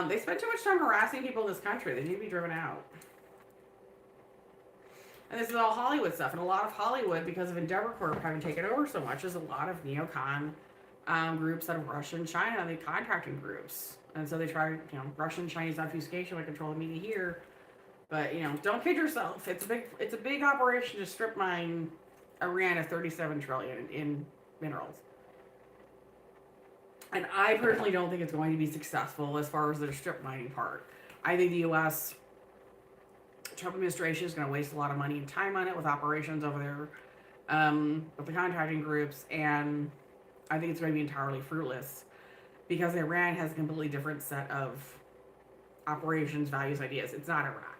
They spend too much time harassing people in this country. They need to be driven out. And this is all Hollywood stuff. And a lot of Hollywood, because of Endeavor Corp having taken over so much, is a lot of neocon groups out of Russia and China, the contracting groups. And so they try, you know, Russian Chinese obfuscation to control the media here. But, you know, don't kid yourself. It's a big operation to strip mine Iran of $37 trillion in minerals. And I personally don't think it's going to be successful as far as the strip mining part. I think the U.S. Trump administration is going to waste a lot of money and time on it with operations over there, with the contracting groups, and I think it's going to be entirely fruitless because Iran has a completely different set of operations, values, ideas. It's not Iraq.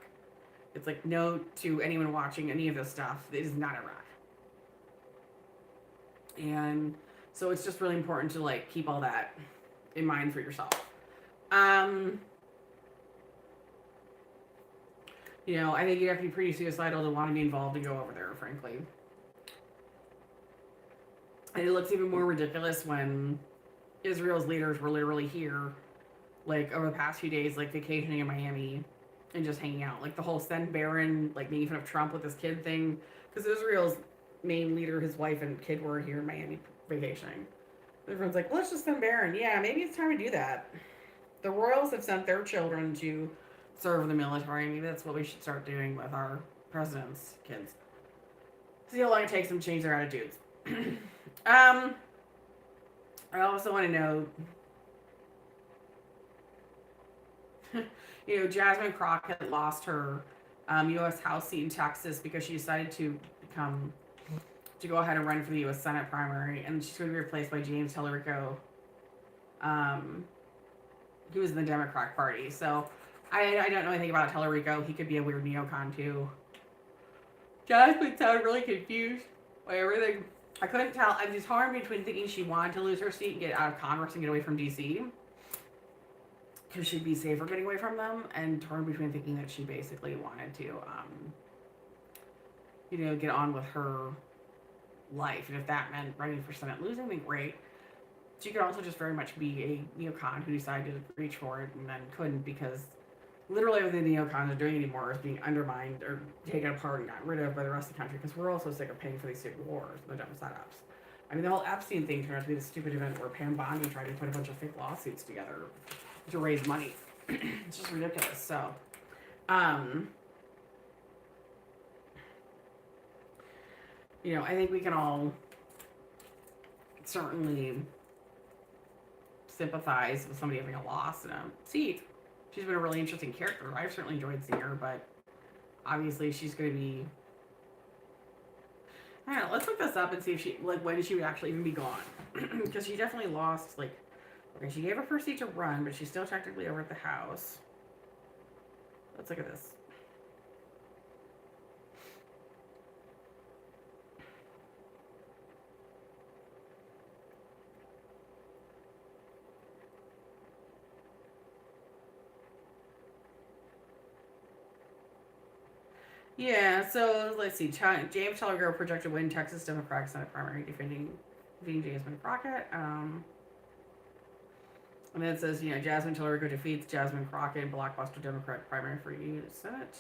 It's like, no to anyone watching any of this stuff. It is not Iraq. And So it's just really important to like keep all that in mind for yourself. Um, I think you'd have to be pretty suicidal to want to be involved and go over there, frankly. And it looks even more ridiculous when Israel's leaders were literally here, like over the past few days, like vacationing in Miami and just hanging out. Like the whole send Barron, like making fun of Trump with his kid thing, because Israel's main leader, his wife and kid were here in Miami vacationing. Everyone's like, well, let's just send Barron. Yeah, maybe it's time to do that. The royals have sent their children to serve in the military. Maybe that's what we should start doing with our president's kids. See how long it takes them to change their attitudes. I also want to know, Jasmine Crockett lost her U.S. House seat in Texas because she decided to go ahead and run for the U.S. Senate primary, and she's going to be replaced by James Tallarico, who is in the Democratic Party. So I don't know anything about Tallarico. He could be a weird neocon too. Jasmine sounded really confused by everything. I couldn't tell. I was torn between thinking she wanted to lose her seat and get out of Congress and get away from D.C. because she'd be safer getting away from them, and torn between thinking that she basically wanted to, get on with her life. And if that meant running for Senate losing, then great. She could also just very much be a neocon who decided to reach for it and then couldn't, because literally everything the neocons are doing anymore is being undermined or taken apart and gotten rid of by the rest of the country, because we're also sick of paying for these stupid wars and the dumb setups. I mean, the whole Epstein thing turned out to be the stupid event where Pam Bondi tried to put a bunch of fake lawsuits together to raise money. It's just ridiculous. So, I think we can all certainly sympathize with somebody having a loss in a seat. She's been a really interesting character. I've certainly enjoyed seeing her, but obviously she's going to be... I don't know, let's look this up and see if she, when she would actually even be gone. Because she definitely lost, okay, she gave her first seat to run, but she's still technically over at the House. Let's look at this. Yeah, so let's see. James Tallarico projected win Texas Democratic Senate primary, defeating Jasmine Crockett. And then it says, Jasmine Tallarico defeats Jasmine Crockett in blockbuster Democratic primary for U.S. Senate.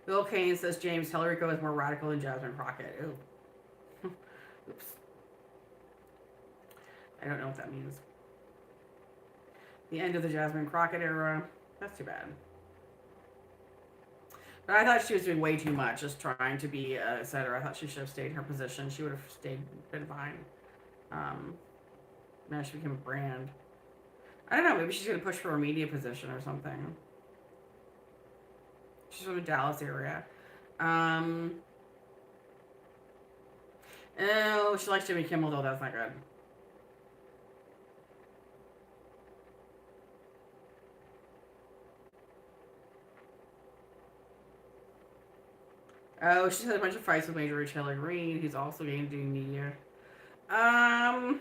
Bill Kane says James Tallarico is more radical than Jasmine Crockett. Ooh. Oops. I don't know what that means. The end of the Jasmine Crockett era. That's too bad. But I thought she was doing way too much, just trying to be a senator. I thought she should have stayed in her position. She would have been fine. Now she became a brand. I don't know, maybe she's going to push for a media position or something. She's from the Dallas area. Oh, she likes Jimmy Kimmel, though. That's not good. Oh, she's had a bunch of fights with Major Richelle Green, who's also going to do media. I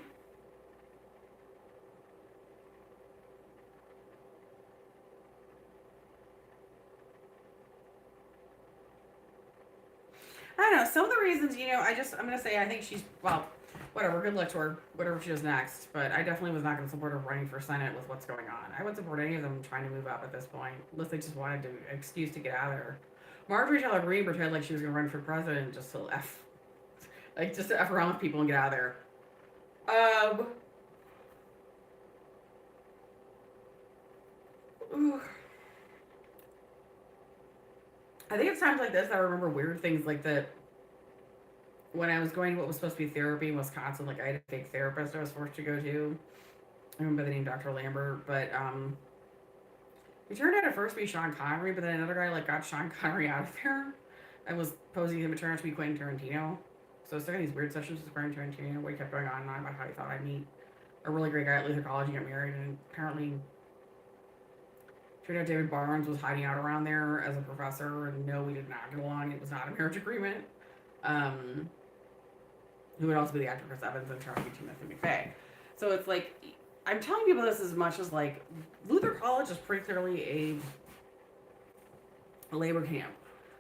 don't know. Some of the reasons, I'm going to say I think she's, whatever, good luck to her, whatever she does next. But I definitely was not going to support her running for Senate with what's going on. I wouldn't support any of them trying to move up at this point, unless they just wanted an excuse to get out of there. Marjorie Taylor Greene pretended like she was going to run for president just to just to F around with people and get out of there. I think it's times like this that I remember weird things like that. When I was going to what was supposed to be therapy in Wisconsin, I had a fake therapist I was forced to go to. I remember the name Dr. Lambert, but he turned out at first to be Sean Connery, but then another guy got Sean Connery out of there and was posing him to turn out to be Quentin Tarantino. So I was stuck in these weird sessions with Quentin Tarantino where he kept going on and on about how he thought I'd meet a really great guy at Luther College and get married, and apparently turned out David Barnes was hiding out around there as a professor, and no, we did not get along. It was not a marriage agreement. who would also be the actor Chris Evans and Charlie Timothy McVeigh. So it's like, I'm telling people this as much as like, Luther College is pretty clearly a labor camp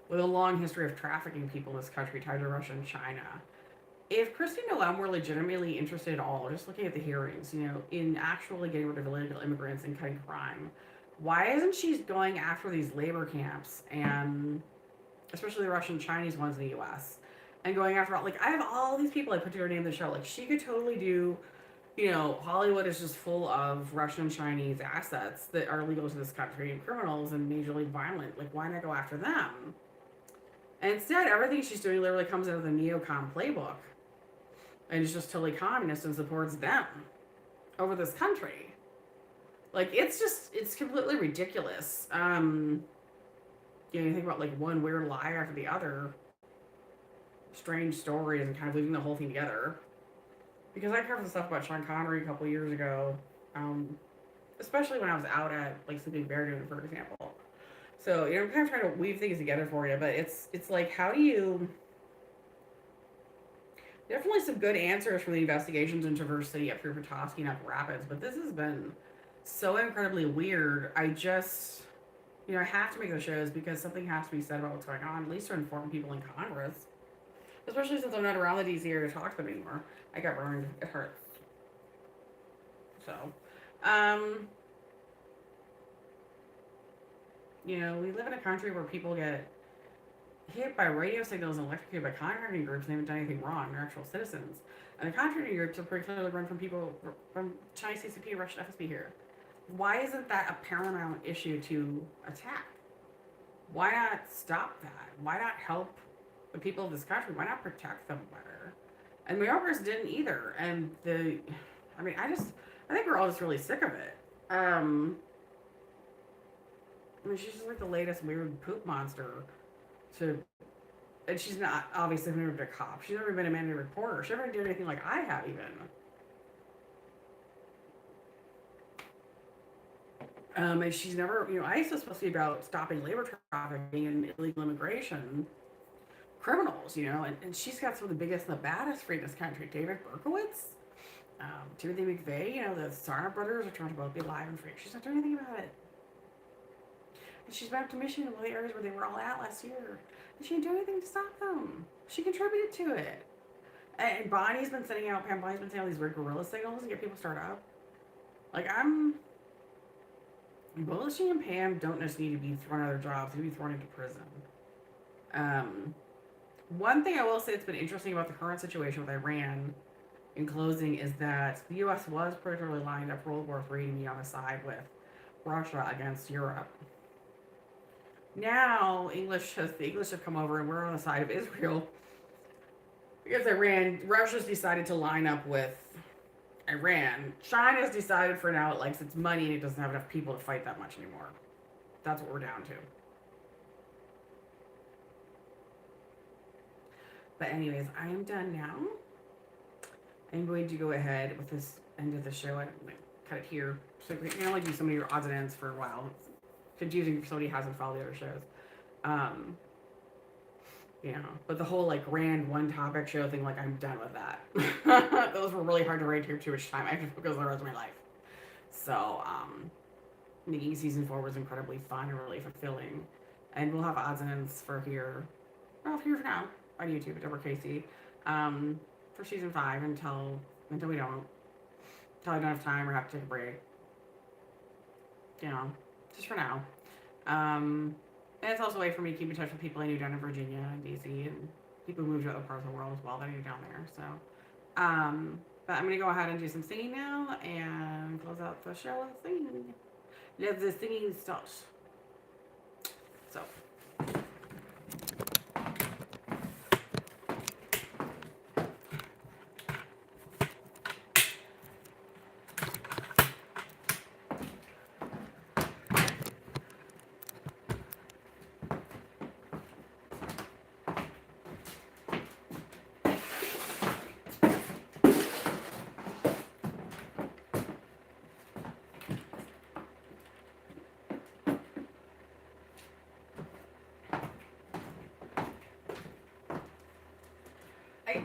with a long history of trafficking people in this country tied to Russia and China. If Kristi Noem were legitimately interested at all, just looking at the hearings, in actually getting rid of illegal immigrants and cutting crime, why isn't she going after these labor camps, and especially the Russian Chinese ones in the U.S., and going after, like, I have all these people I put to her name in the show. Like, she could totally do, Hollywood is just full of Russian Chinese assets that are illegal to this country and criminals and majorly violent. Like, why not go after them? And instead, everything she's doing literally comes out of the neocon playbook. And it's just totally communist and supports them over this country. Like, it's completely ridiculous. You think about, like, one weird lie after the other, strange stories, and kind of weaving the whole thing together. Because I covered the stuff about Sean Connery a couple years ago, especially when I was out at, like, Sleeping Bear doing it, for example. So, I'm kind of trying to weave things together for you, but it's like, how do you... Definitely some good answers from the investigations into Traverse City up through Petoskey and up Rapids, but this has been so incredibly weird. I just, I have to make the shows because something has to be said about what's going on, at least to inform people in Congress. Especially since I'm not around the DC area to talk to them anymore. I got burned. It hurts. So, we live in a country where people get hit by radio signals and electrocuted by contracting groups and they haven't done anything wrong. They're actual citizens. And the contracting groups are pretty clearly run from people from Chinese CCP, Russian FSB here. Why isn't that a paramount issue to attack? Why not stop that? Why not help the people of this country? Why not protect them better? And Mayorkas didn't either. And I think we're all just really sick of it. She's just like the latest weird poop monster. And she's not obviously never been a cop. She's never been a mandated reporter. She never did anything like I have even. And she's never, ICE is supposed to be about stopping labor trafficking and illegal immigration criminals, and she's got some of the biggest and the baddest free in this country. David Berkowitz, Timothy McVeigh, the Sarna brothers are trying to both be alive and free. She's not doing anything about it. And she's been up to Michigan in one of the areas where they were all at last year. And she didn't do anything to stop them. She contributed to it. And Pam Bonnie's been sending out these weird guerrilla signals to get people started up. Like, Bola She and Pam don't just need to be thrown out of their jobs, they need to be thrown into prison. One thing I will say that's been interesting about the current situation with Iran, in closing, is that the U.S. was particularly lined up World War III to be on the side with Russia against Europe. Now, the English have come over and we're on the side of Israel because Russia's decided to line up with Iran. China's decided for now it likes its money and it doesn't have enough people to fight that much anymore. That's what we're down to. But anyways, I am done now. I'm going to go ahead with this end of the show. I'm going to cut it here. So you can only do some of your odds and ends for a while. It's confusing if somebody hasn't followed the other shows. But the whole like grand one topic show thing, like I'm done with that. Those were really hard to write here too much time. I have to focus on the rest of my life. So making season 4 was incredibly fun and really fulfilling. And we'll have odds and ends for here for now on YouTube at Deborah Casey for season 5 until we don't. Until I don't have time or have to take a break. Just for now. And it's also a way for me to keep in touch with people I knew down in Virginia and DC and people who moved to other parts of the world as well that I knew down there. So, but I'm going to go ahead and do some singing now and close out the show with singing. Let the singing start. So.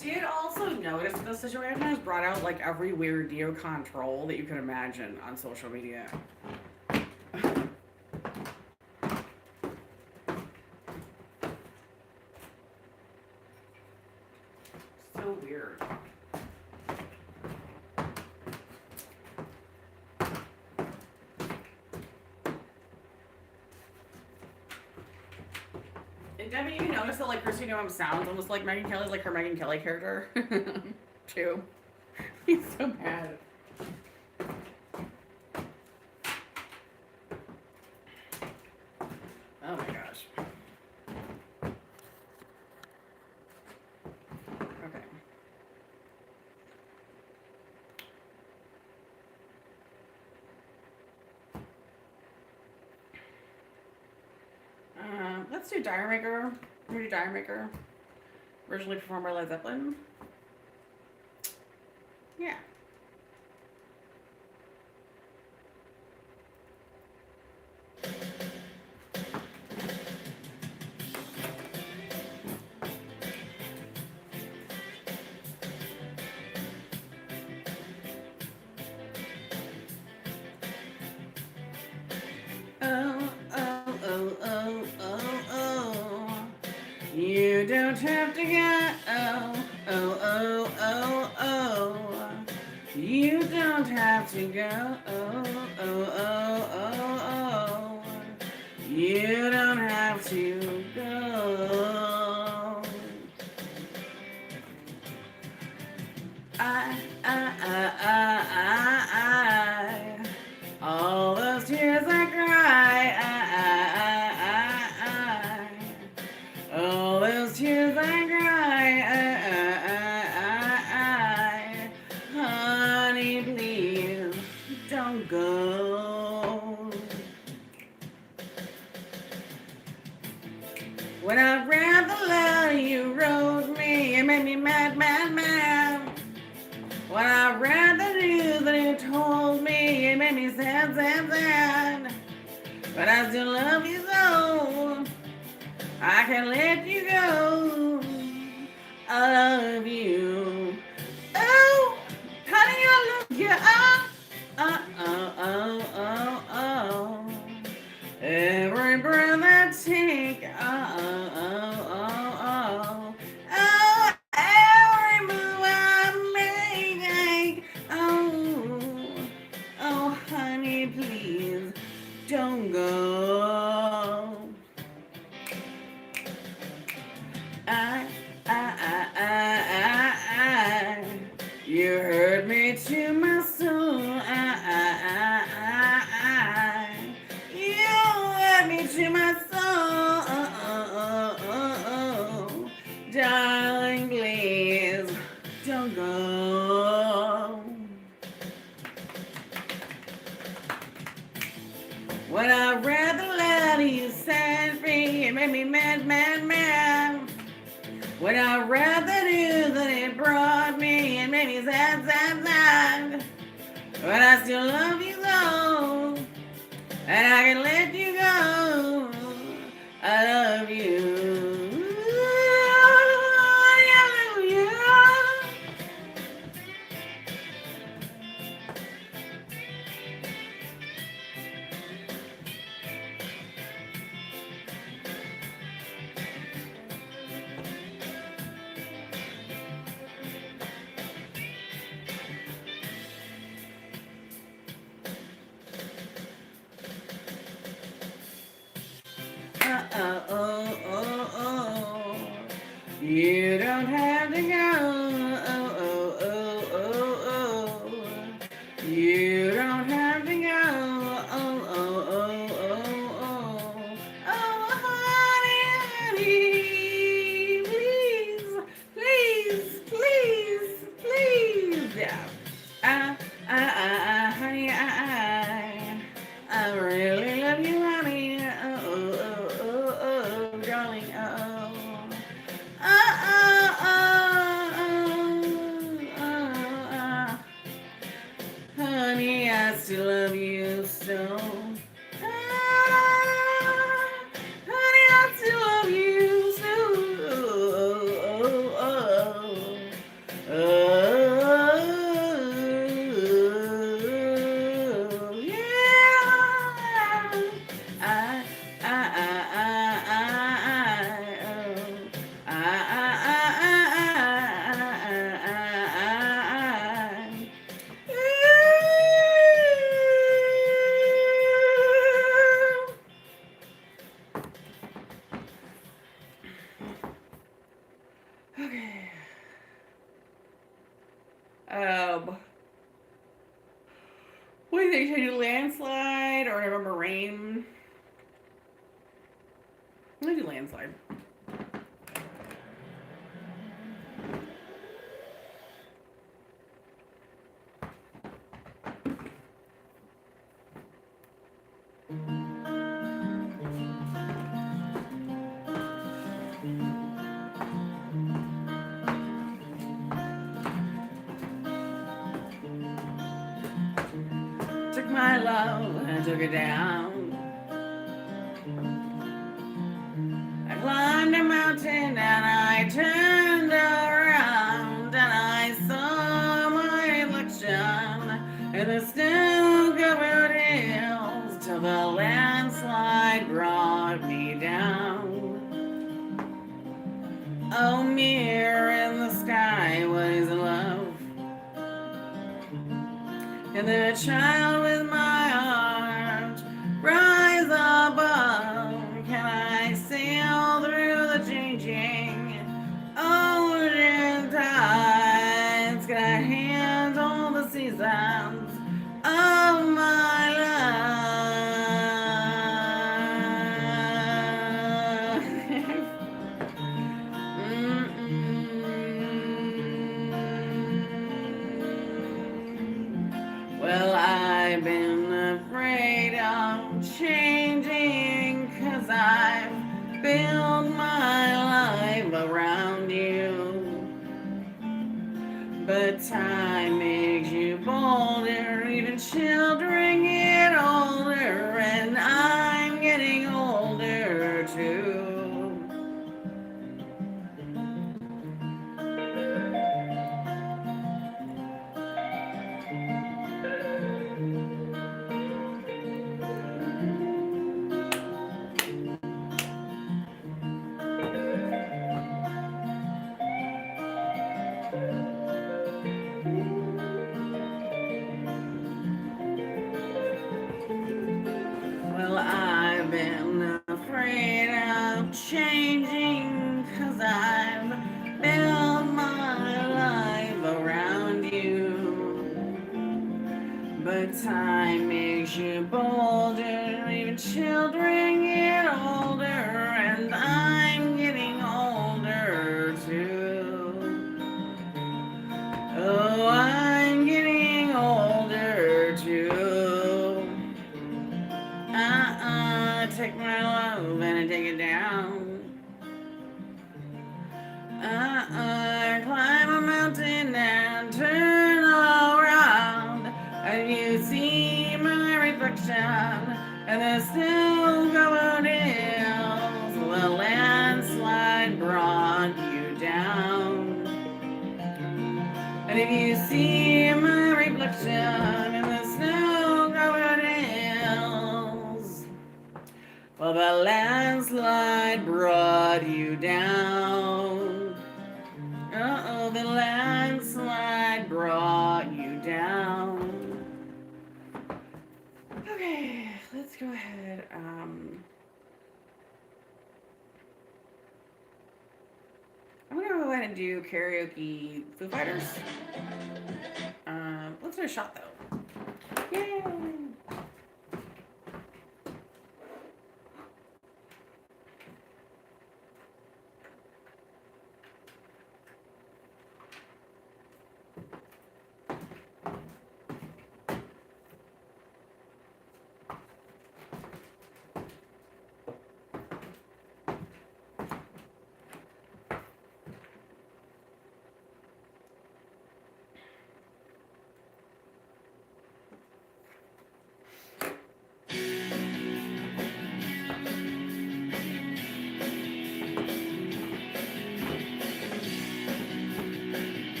did also notice that the situation has brought out like every weird neocon troll that you can imagine on social media. So weird. And Debbie, you notice that like Christina Mom sounds almost like Megyn Kelly, like her Megyn Kelly character, too. He's so bad. Oh my gosh. Okay. Let's do Dire Maker. We're gonna do Dire Maker. Originally performed by Led Zeppelin. Yeah. Oh, oh, oh, oh, oh, oh. You don't have to go. Oh, oh, oh, oh, oh. You don't have to go. Oh, oh, oh, oh, oh. You don't have to go. I. All those tears I cry. All those tears I cry. Honey, please don't go. When I read the letter you wrote me, it made me mad, mad, mad. When I read the news that you told me, it made me sad, sad, sad. But I still love you so, I can't let you go. I love you. Oh, honey, I love you. Oh, oh, oh, oh, oh. Every breath I take, oh, oh, oh, oh, oh. Oh, every move I make, oh, oh, honey, please don't go. You hurt me to my soul. You hurt me to my soul. Darling, please don't go. When I read the letter you sent me, it made me mad, mad, mad. When I read the news that it brought me, it made me sad, sad, sad. But I still love you so, and I can let you go. I love you. I love you. Oh, oh, oh, oh. You don't have to go. Oh, oh, oh, oh, oh. You don't have to go. Oh, oh, oh, oh, oh. Oh, honey, honey, please, please, please, please. Yeah. Honey, I really love you, honey. Darling, honey, I still love you so. Honey, I still love you so. Okay. What do you think? Should I do landslide or November rain? I'm gonna do landslide. Took my love and took it down. I climbed a mountain and I turned around and I saw my reflection in the snow-covered hills till the landslide brought me down. Oh, mirror in the sky, what is love? And the child with my arms rise above. Can I sail through the changing ocean tides? Can I handle the seasons of my life? Well, I've been afraid of changing 'cause I've built my life around you. But time makes you bolder, even children get older, and I'm getting older too. Well, I've been afraid of changing 'cause I've built my life around you. But time makes you bolder, even children get older, and I'm getting older too. Oh, I'm getting older too. Take my love and I take it down. Climb a mountain and turn around, and you see my reflection and the snow-covered hills. The landslide brought you down, and if you see my reflection in the snow-covered hills, well, the landslide brought you down. Uh-oh, the landslide brought you down. Okay, let's go ahead. I'm gonna go ahead and do karaoke Foo Fighters. Let's do a shot though. Yay!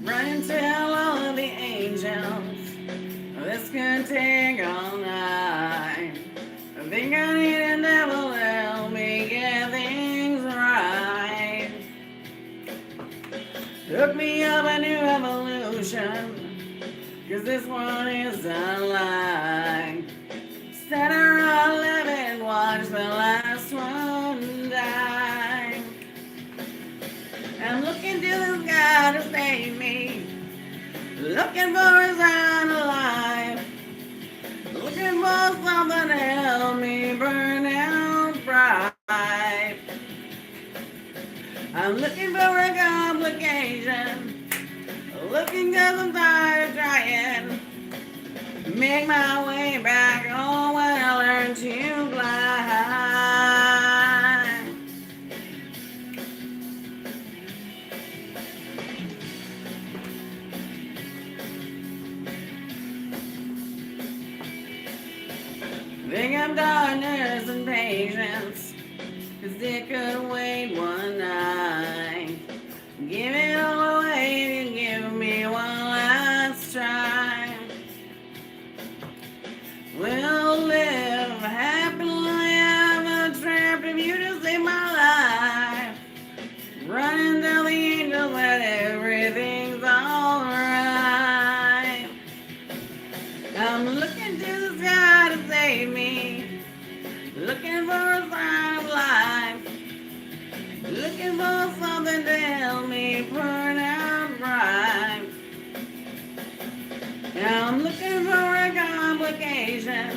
Run and tell all of the angels this could take all night. I think I need a devil to help me get things right. Hook me up a new evolution, 'cause this one is a lie. Set her on, live and watch the light. looking for a sign of life, looking for something to help me burn out bright. I'm looking for a complication, looking 'cause I'm tired of trying. Make my way back home when I learn to fly. Think of darkness and patience, 'cause it could wait one night. Give it all away and give me one last try. We'll live happily ever trapped if you just save my life. Running down the angels that everything's alright. I'm looking to the sky to save me, looking for a sign of life, looking for something to help me burn out bright. I'm looking for a complication,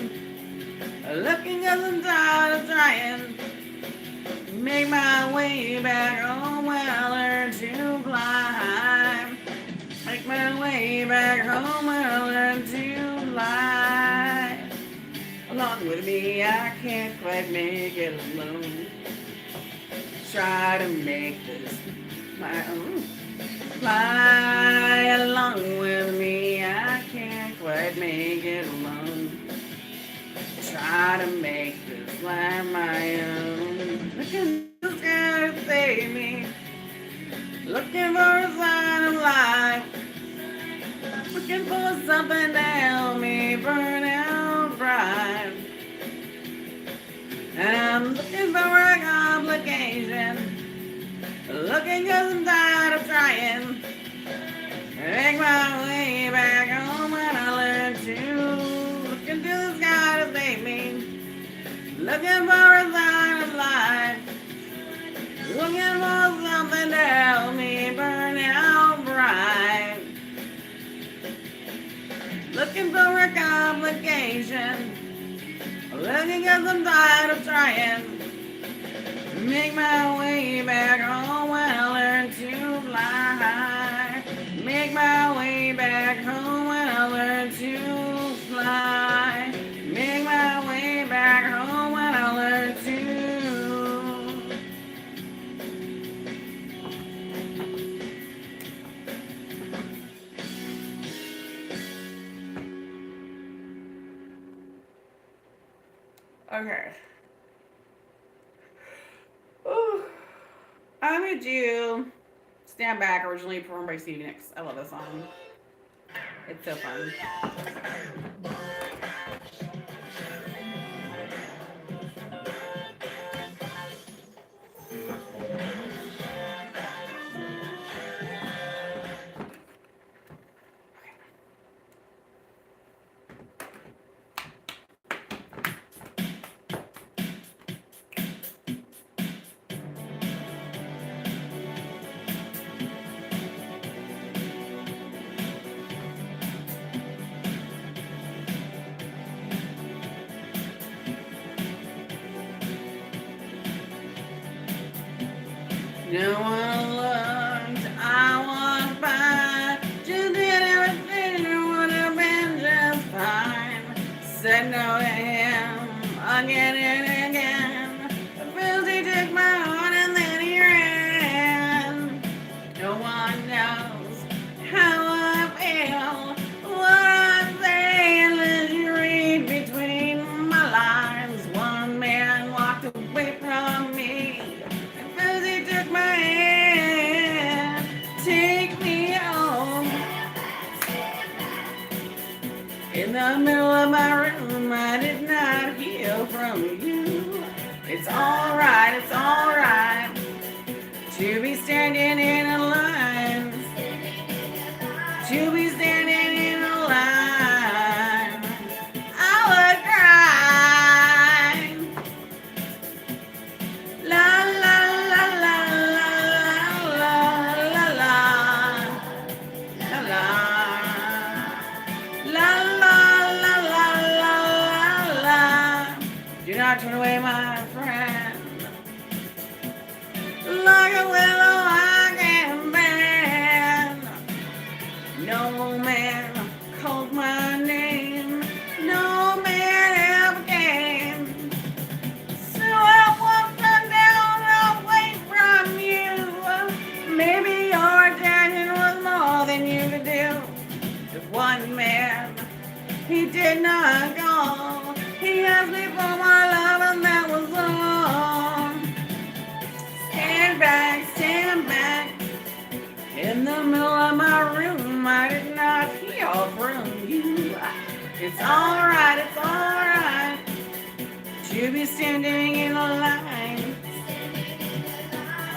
looking 'cause I'm tired of trying. Make my way back home when I learn to fly. Make my way back home when I learn to fly. Along with me, I can't quite make it alone. Try to make this my own. Fly along with me, I can't quite make it alone. Try to make this life my own. Looking for the sky to save me, looking for a sign of life, looking for something to help me burn out bright. And I'm looking for a complication, looking 'cause I'm tired of trying. Make my way back home when I learn to look into the sky to save me, looking for a sign of life, looking for something to help me burn out bright. Looking for a complication, looking 'cause I'm tired of trying. Make my way back home when I learn to fly. Make my way back home when I learn to fly. Make my way back home when I learn to. Okay. Ooh. I'm gonna do Stand Back, originally performed by Stevie Nicks. I love this song. It's so fun. No one looked, I walked by, just did everything, it would have been just fine. Said no to him, again and again. First he took my heart and then he ran. No one knows how I feel, what I say unless you read between my lines. One man walked away from me. First he took my hand, take me home. In the middle of my room, I did not hear from you. It's alright to be standing in a line, to be standing in a line. I would cry, la la la la la la la la la la. Do not turn away, my friend. Like a willow I can bend. No man called my name. No man ever came. So I walked down away from you. Maybe your attention was more than you could do. If one man, he did not go. He asked me for my love and that was all. Stand back, in the middle of my room. I did not hear from you. It's alright to be standing in a line.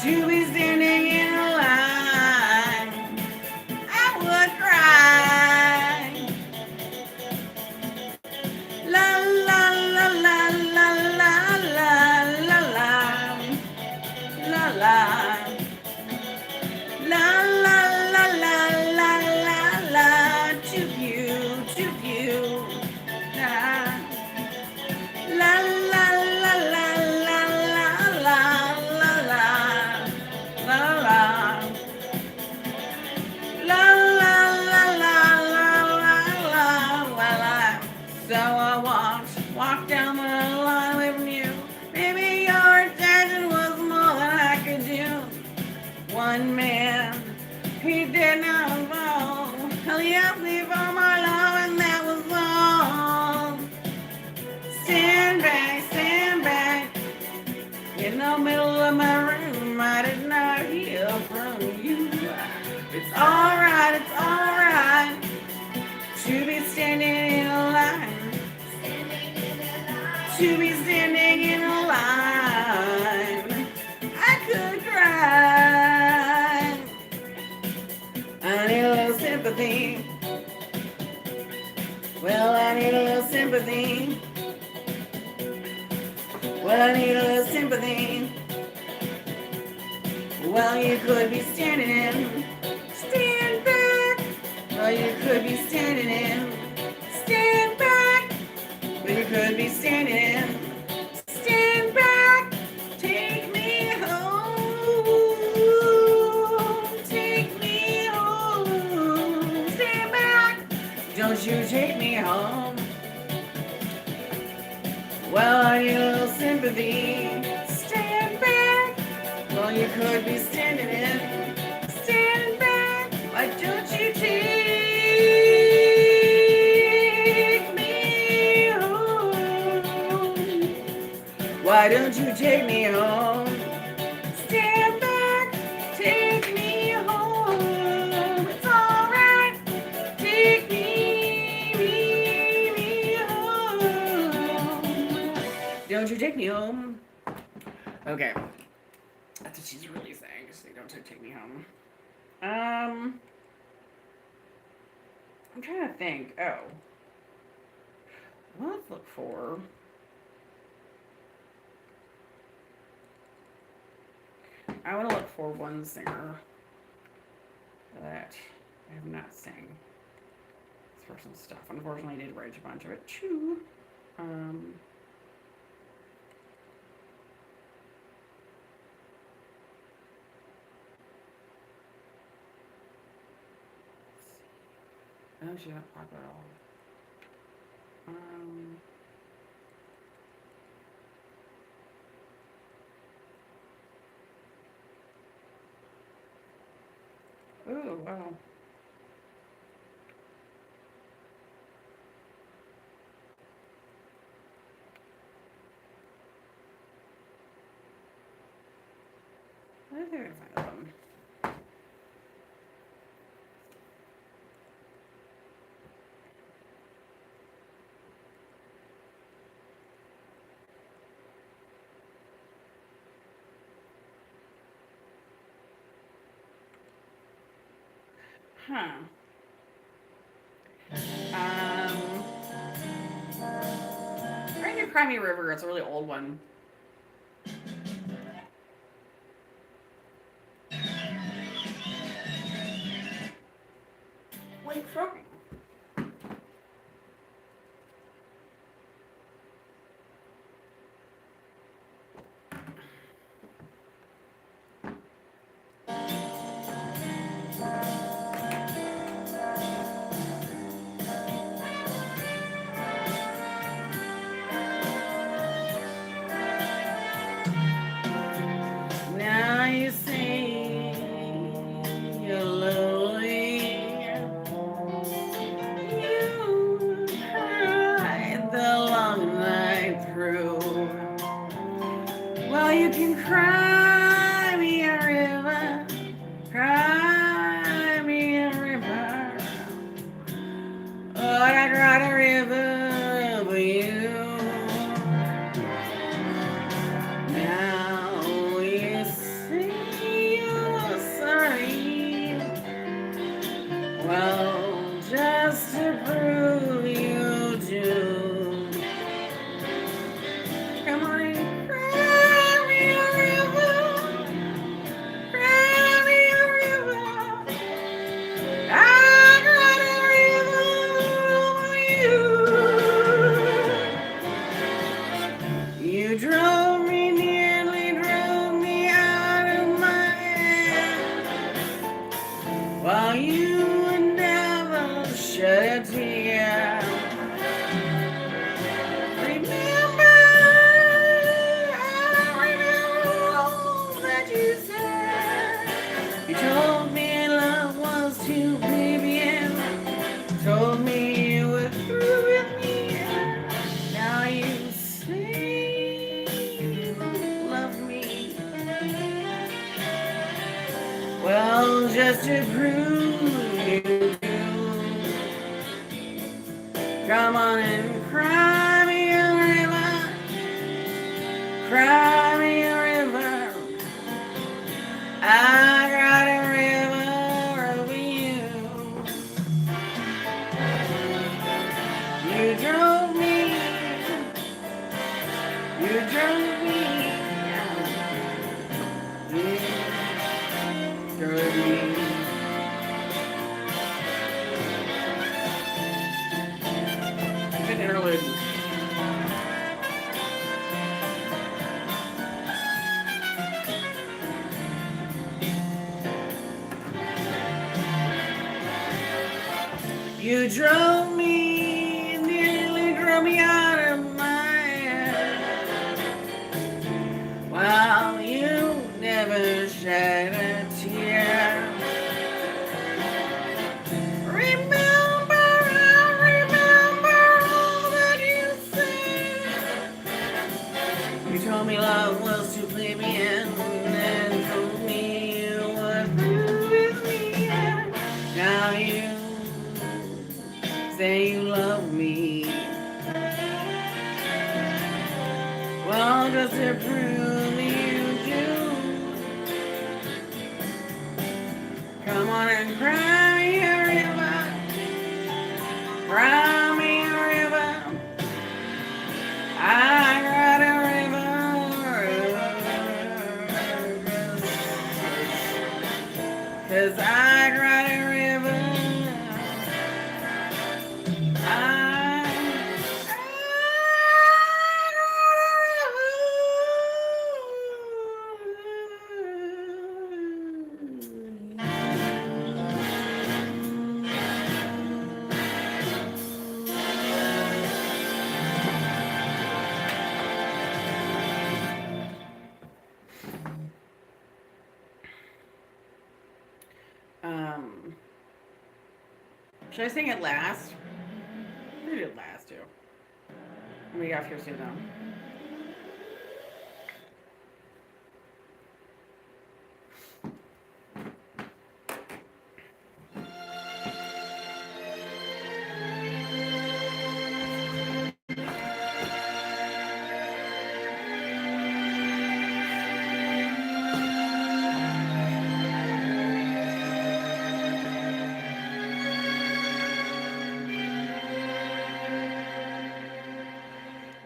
To be standing in a line. I would cry. La la la la la la la la la la la la la la la la la to you la la la la la la la la la la la la la la la. So I walked down the line with you. Maybe your attention was more than I could do. One man, he did not fall. He asked me for my love and that was all. Stand back, in the middle of my room. I did not hear from you. It's alright to be standing in a line. To be standing in a line. I could cry. I need a little sympathy. Well, I need a little sympathy. Well, I need a little sympathy. Well, you could be standing in. Stand back. Well, you could be standing in. Stand back. Well, you could be standing in. Stand back. Take me home. Take me home. Stand back. Don't you take me home. Well, I need a little sympathy. Stand back. Well, you could be standing in. Stand back. Why don't you take me home? Why don't you take me home? Stand back. Take me home. It's alright. Take me home. Don't you take me home? Okay. That's what she's really saying. Just say, don't take me home. I'm trying to think. Oh. Well, let's look for. I want to look for one singer that I have not sang this person's stuff. Unfortunately, I did write a bunch of it too. Oh, she's not popular at all. Ooh, wow. I think I can find them. Huh. Right near Crimea River, it's a really old one. Wait, trucking. can cry me a river, cry me a river. Oh, I'd write a river for you. Now you say you're sorry. Well, just to prove you do. Come on and cry me a river, cry me a river. I got a river for you. You drove me, nearly drove me out of my head, while you would never shed a tear. You told me love was too plebeian, told me you were through with me. Now you say you love me. Well, just to prove you do, come on and cry me a river, cry me a river. I got a river for you. You drove me, you drove me, you drove me. Good interlude. You drove me, nearly drove me out of my head, while you never shed a tear. Remember, I remember all that you said. You told me love was too plebeian, and told me you were through with me. Now you say you love me. Well, just to prove you do, come on and cry me a river, cry me a river. I got a river, 'cause I got a river. Should I sing it last? We did last too. We got here soon though.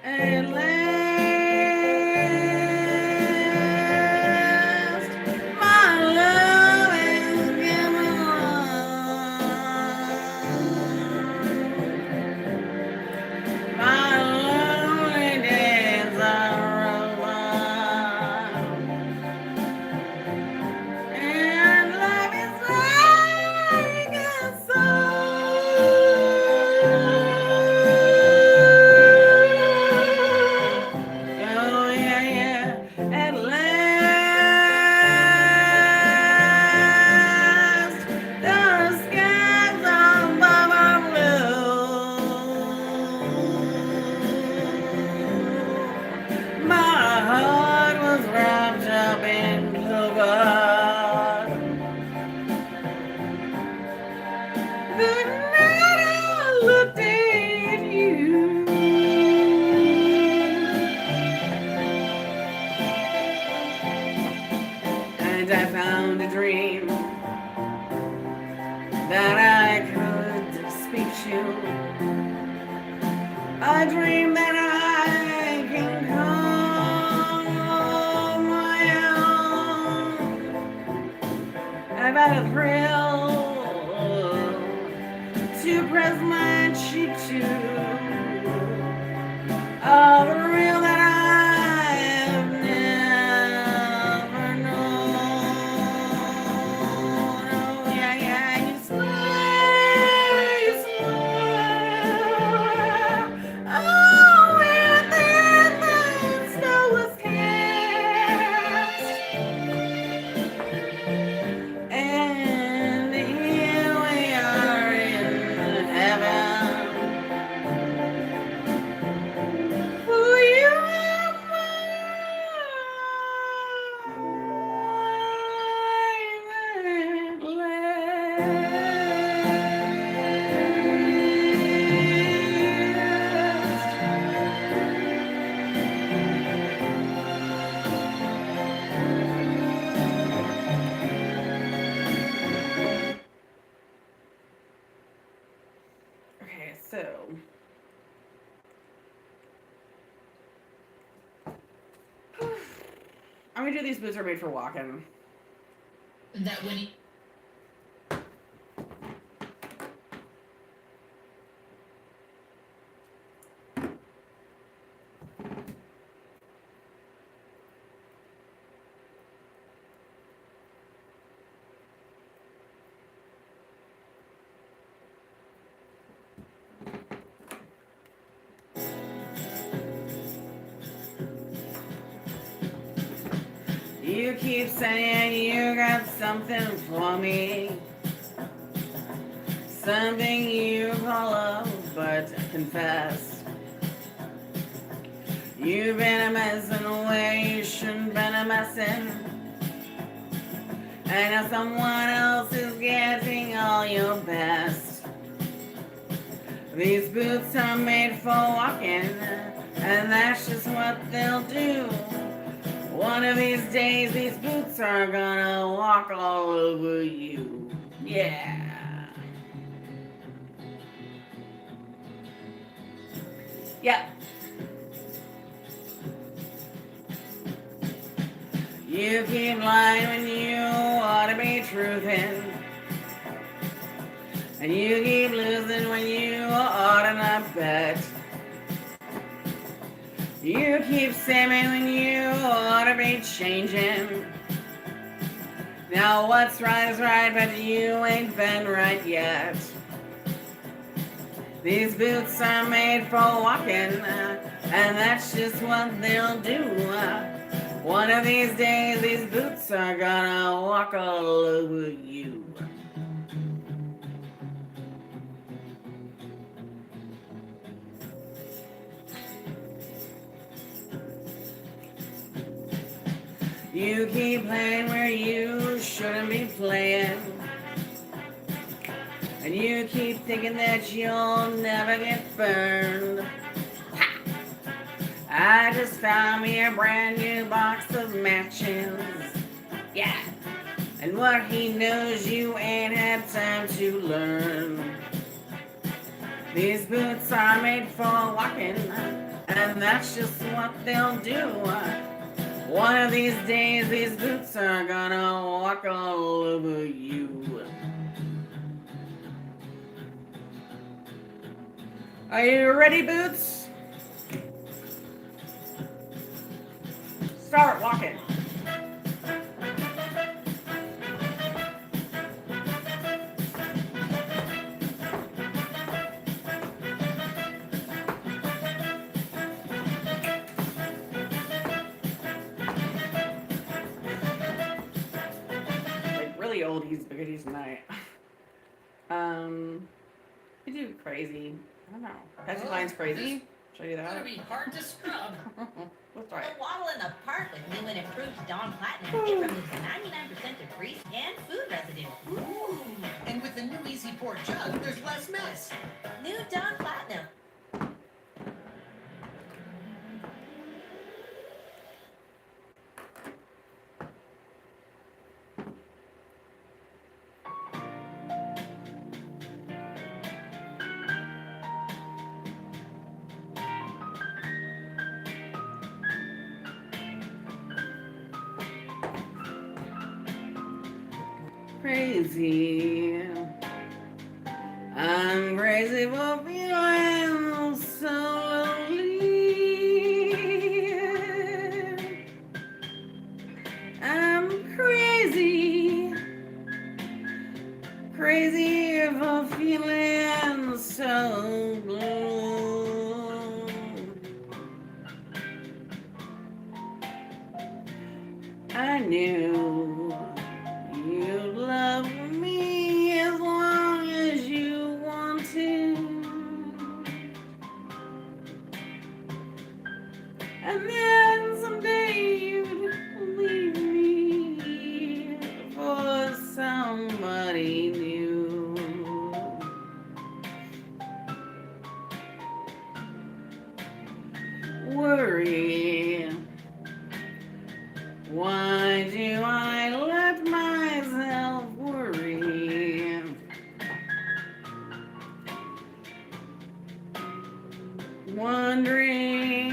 Atlanta. a thrill to press my cheek to all the real that I've never known. Oh, yeah, yeah, you smile. Oh, and then the snow was cast. And here we are in heaven. For you are mine. Okay, so I'm gonna do these boots are made for walking. That when he You keep saying you got something for me, something you call love, but confess you've been a messing away you shouldn't been a messing, and now someone else is getting all your best. These boots are made for walking, and that's just what they'll do. One of these days, these boots are gonna walk all over you. Yeah. Yep. You keep lying when you ought to be truthing. And you keep losing when you ought to not bet. You keep saying when you ought to be changing. Now what's right is right, but you ain't been right yet. These boots are made for walking, and that's just what they'll do. One of these days, these boots are gonna walk all over you. You keep playing where you shouldn't be playing. And you keep thinking that you'll never get burned. Ha! I just found me a brand new box of matches. Yeah. And what he knows you ain't had time to learn. These boots are made for walking, and that's just what they'll do. One of these days, these boots are gonna walk all over you. Are you ready, Boots? Start walking. Oldies, but goodies tonight. You do crazy. I don't know. Patsy Cline's crazy. Should I do Gonna that? be hard to scrub. Let's try it. A waddle in the park with new and improved Dawn Platinum. It removes 99% of grease and food residue. Ooh. And with the new Easy Pour jug, there's less mess. New Dawn Platinum. crazy. I'm crazy for feeling so lonely. I'm crazy, crazy for feeling so blue. I knew you'd love me as long as you want to. And then someday you'd leave me for somebody new. Worry. Why do I let myself worry? Wondering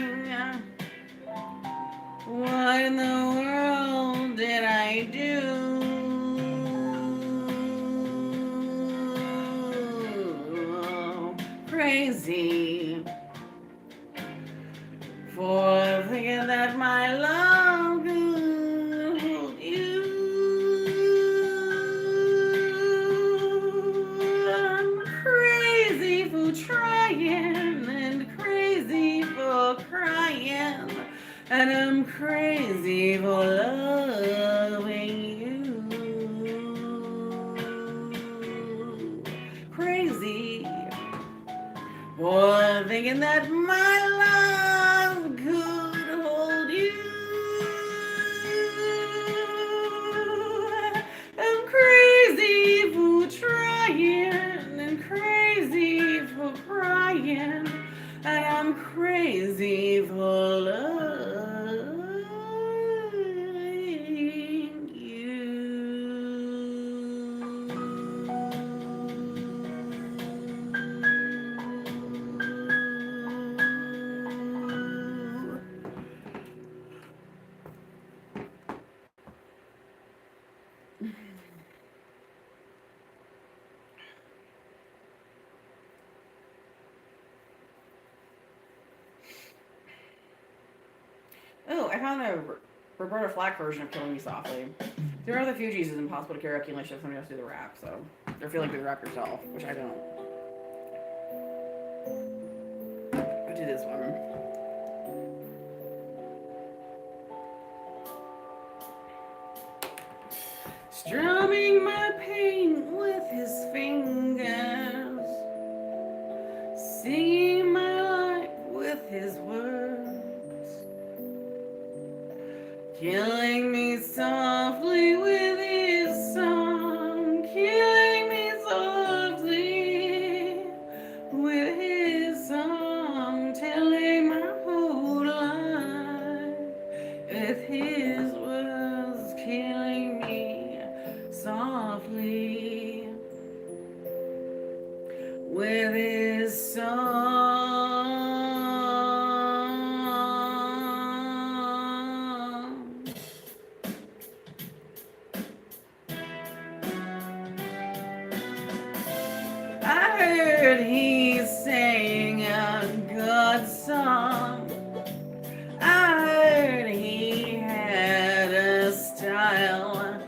what in the world did I do? Crazy for thinking that my love could hold you. I'm crazy for trying and crazy for crying, and I'm crazy for loving you. Crazy for thinking that my love could hold you. I'm crazy for trying and crazy for crying, and I'm crazy for loving you. Oh, I found a Roberta Flack version of Killing Me Softly. There are the Fugees is impossible to karaoke unless you have somebody else do the rap, so or feel like do the rap yourself, which I don't. I'll do this one. Strumming my pain with his fingers, singing my life with his words, killing me softly with his song, killing me softly with his song, telling my whole life with his words, killing me softly with his song. I heard he sang a good song. I heard he had a style.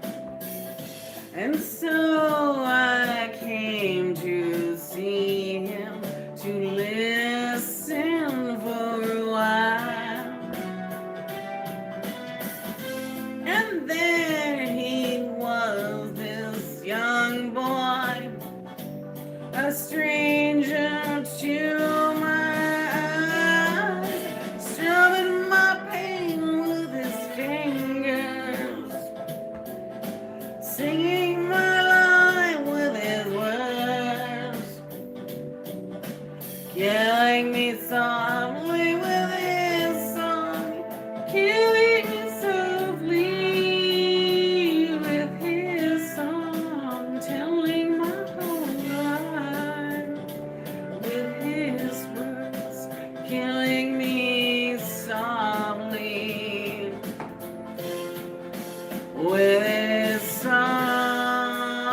And so I came to see him, to listen for a while. And there he was, this young boy, a stranger to my eyes, strumming my pain with his fingers, singing my life with his words, killing me softly with his song, killing me softly with his song, telling my whole life with his words, killing me softly with his song.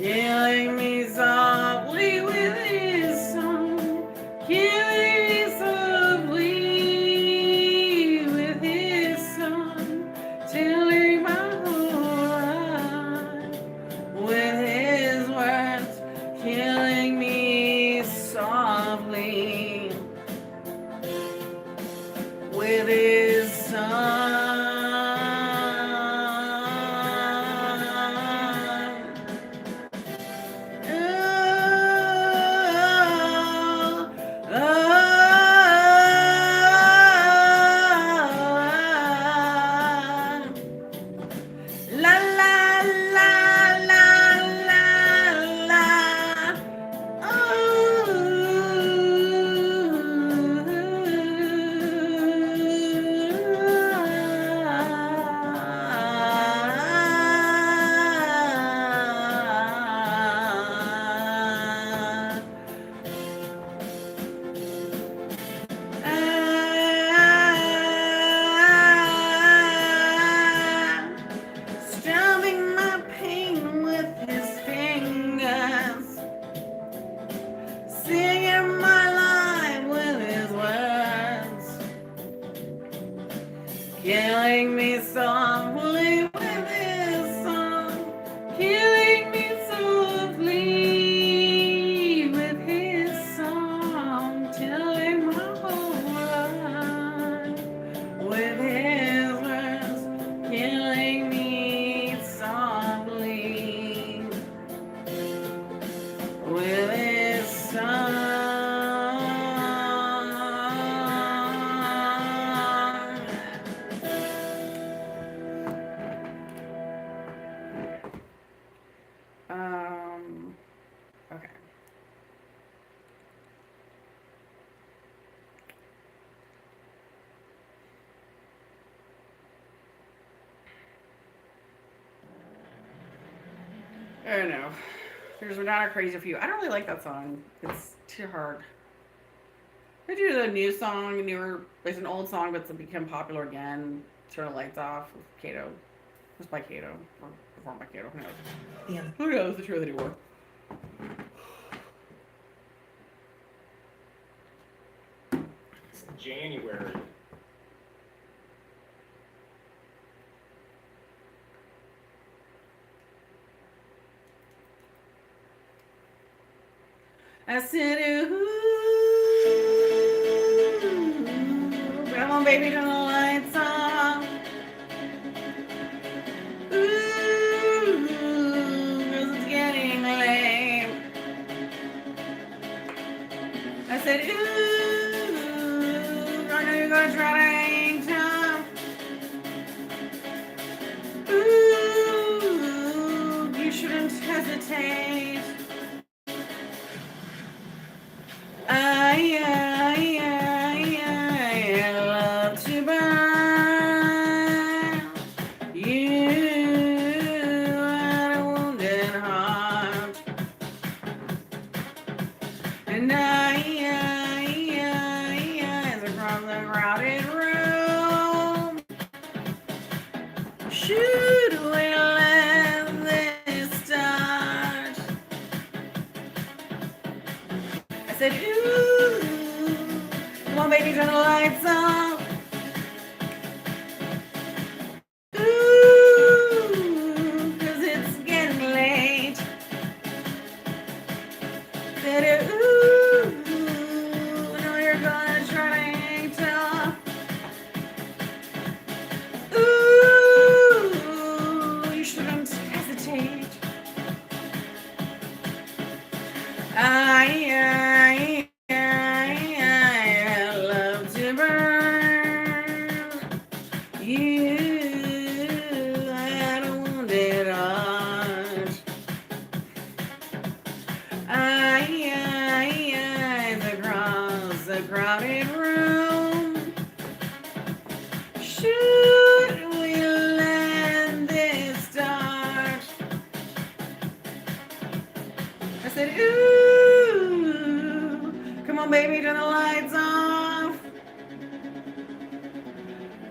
killing me softly with his song, killing me softly with his song, telling my whole life with his words, killing me softly with his song. La la la la la la. Stabbing my pain with his fingers, singing my life with his words, killing me softly with his song, killing me softly with his song, telling my whole life with his words, killing me softly with his song. Okay. I don't know. There's not a crazy few. I don't really like that song. It's too hard. I do the new song, newer. It's an old song, but it's become popular again. Turn the Lights Off with Kato. It's by Kato or performed by Kato. Who knows? Yeah. Who knows the truth anymore? It's January. I said, ooh, come on, baby, turn the lights off. Ooh, 'cause it's getting late. I said, ooh, I know you're gonna try to hang tough. Ooh, you shouldn't hesitate. I love to burn. You had a wounded heart, and as across the crowded room, should we let this start? I said, ooh, come on, baby, turn the lights off. Ooh, 'cause it's getting late. Said, ooh, I know you're gonna try to hang tough. Ooh, you shouldn't hesitate. I love to burn. You had a wounded heart. Across the crowded room. Should we let this start? I said, ooh, come on, baby, turn the lights off.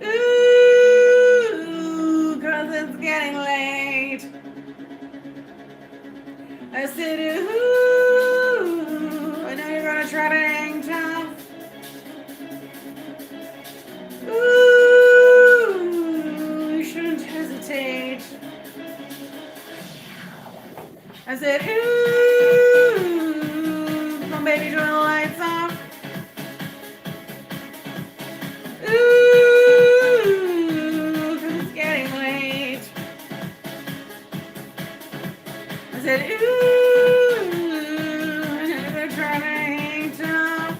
Ooh, 'cause it's getting late. I said, ooh, I know you're gonna try to hang tough. Ooh, you shouldn't hesitate. I said, ooh, come on, baby, turn the lights off. Ooh, 'cause it's getting late. I said, ooh, I'm gonna try to hang tough.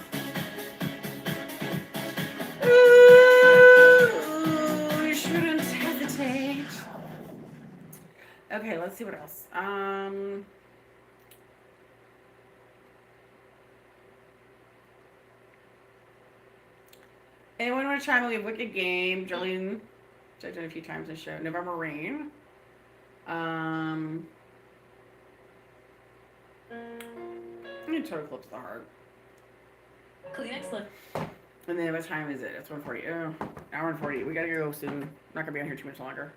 Ooh, you shouldn't hesitate. Okay, let's see what else. Anyone want to chime in? We have Wicked Game, Jolene, which I've done a few times in the show. November Rain. I'm gonna Total Eclipse of the Heart. Kleenex slip. And then what time is it? It's 1:40. Oh, hour and 40. We gotta go soon. Not gonna be on here too much longer.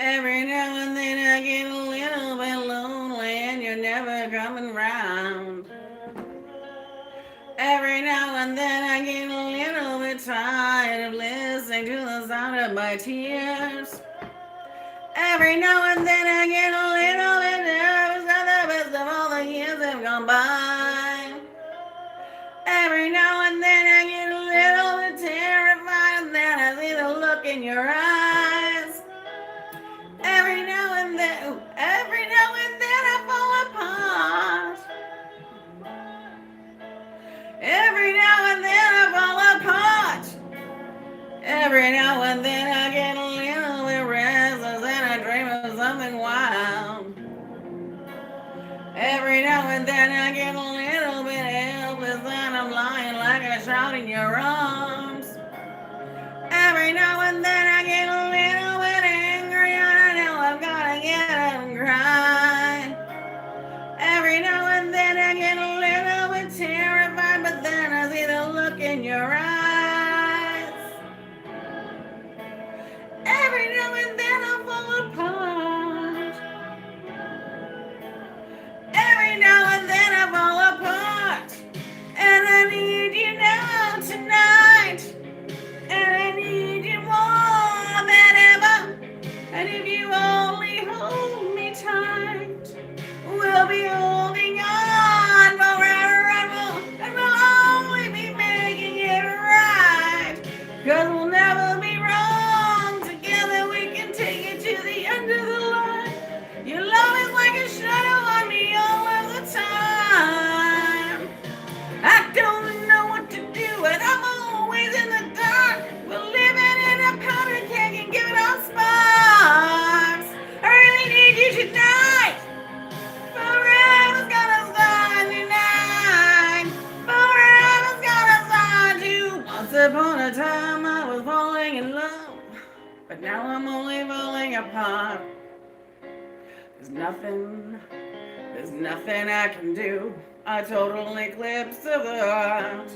Every now and then I get a little bit lonely and you're never coming round. Every now and then I get a little bit tired of listening to the sound of my tears. Every now and then I get a little bit nervous that the best of all the years have gone by. Every now and then I get a little bit terrified and then I see the look in your eyes. Every now and then I fall apart. Every now and then I fall apart. Every now and then I get a little bit restless and I dream of something wild. Every now and then I get a little bit helpless and I'm lying like a child in your arms. Every now and then I get a little bit angry and I know I've gotta get up and cry. Every now and then I get a little bit terrified, but then I see the look in your eyes. Every now and then I fall apart. Every now and then I fall apart. And I need you now tonight. And I need you more than ever. And if you only hold me tight, we'll be holding on forever and we'll only be making it right. 'Cause we'll never be wrong. Together we can take it to the end of the line. Your love is like a shadow on me all of the time. I don't know what to do and I'm always in the dark. We're living in a powder keg and giving off sparks. I really need you tonight. Forever's gonna start tonight. Forever's gonna start you. Once upon a time I was falling in love, but now I'm only falling apart. There's nothing I can do. A total eclipse of the heart.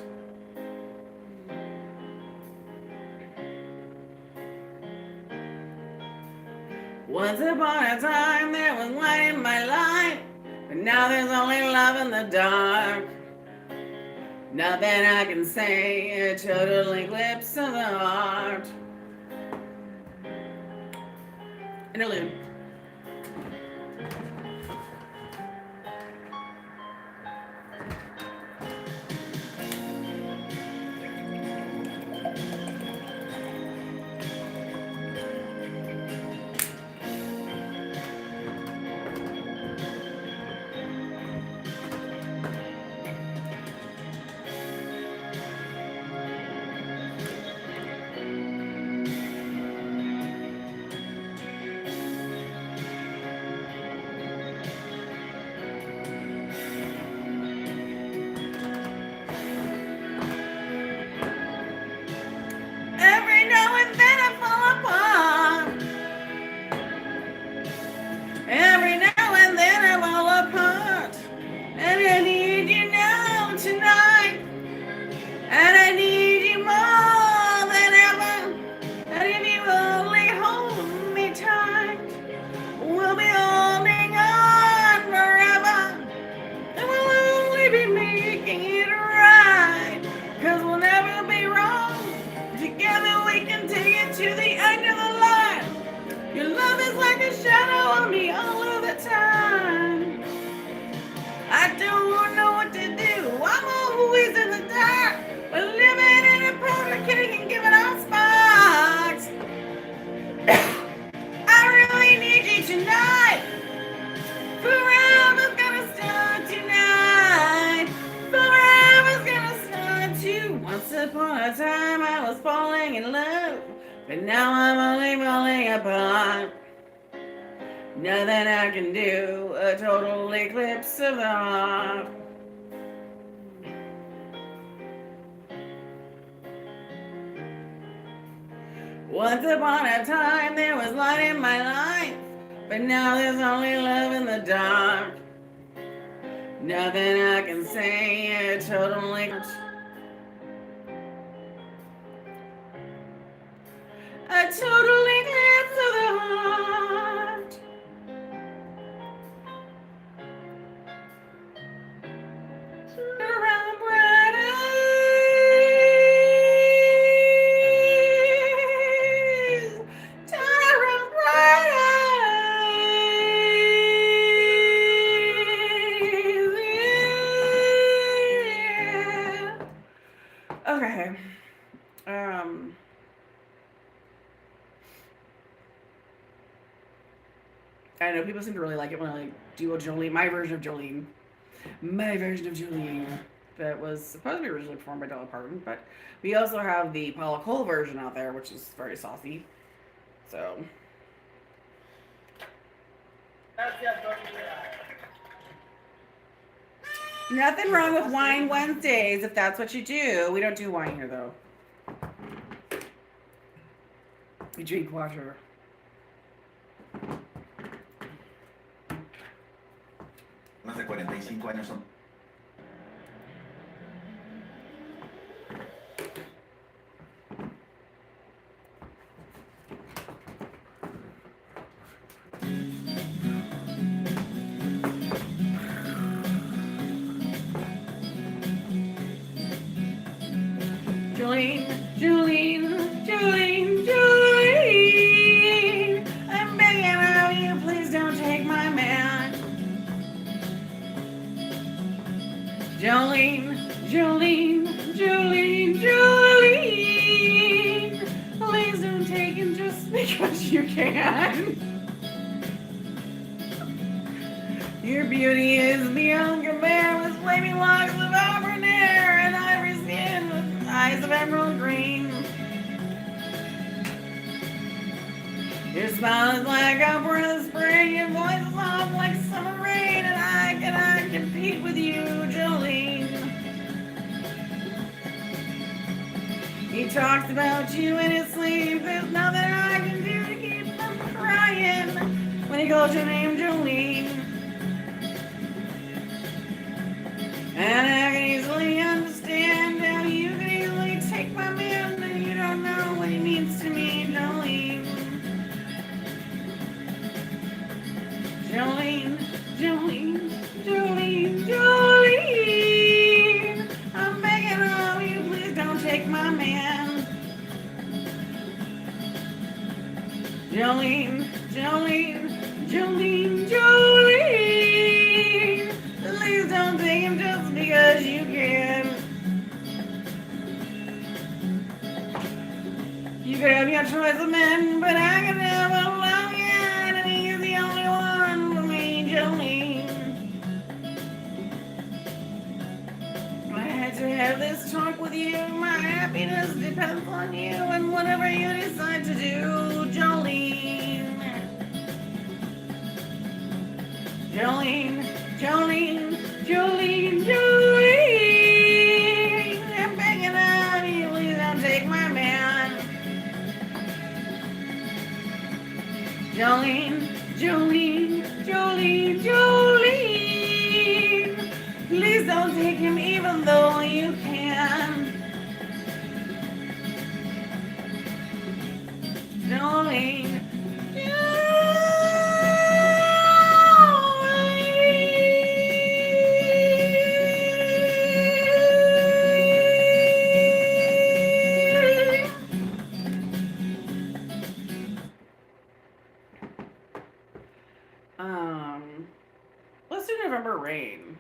Once upon a time there was light in my life, but now there's only love in the dark. Nothing I can say, a total eclipse of the heart. Interlude. is like a shadow on me all of the time. I don't know what to do. I'm always in the dark. We're living in a powder cake and giving out sparks. I really need you tonight. Forever's gonna start tonight. Forever's gonna start too. Once upon a time I was falling in love, but now I'm only falling apart. Nothing I can do, a total eclipse of the heart. Once upon a time there was light in my life, but now there's only love in the dark. Nothing I can say, a total eclipse. A total eclipse of the heart. Around bright eyes. Turn around bright eyes. Yeah. Okay. I know people seem to really like it when I do a Jolene, my version of Jolene. That was supposed to be originally performed by Dolly Parton, but we also have the Paula Cole version out there, which is very saucy. So. Nothing wrong with Wine Wednesdays if that's what you do. We don't do wine here though. We drink water. Más de 45 años son. Jolene, I'm begging of you, please don't take my man. Jolene, please don't take him just because you can. Your beauty is beyond compare with flaming locks of auburn hair and ivory skin with eyes of emerald green. Your smile is like a breath of spring, your voice is soft like summer rain, and I cannot compete with you, Jolene. He talks about you in his sleep, there's nothing I can do to keep from crying when he calls your name, Jolene. And I can easily understand how you can easily take my man, and you don't know what he means to me, Jolene. Jolene, I'm begging of you, please don't take my man. Jolene, please don't take him just because you can. You could have your choice of men, but I can never love you, and he's the only one for me, Jolene. I had to have this talk with you. My happiness depends on you, and whatever you decide to do, Jolene. Jolene. I'm begging of you, please don't take my man. Jolene, please don't take him even though you can. Jolene. Let's do November Rain.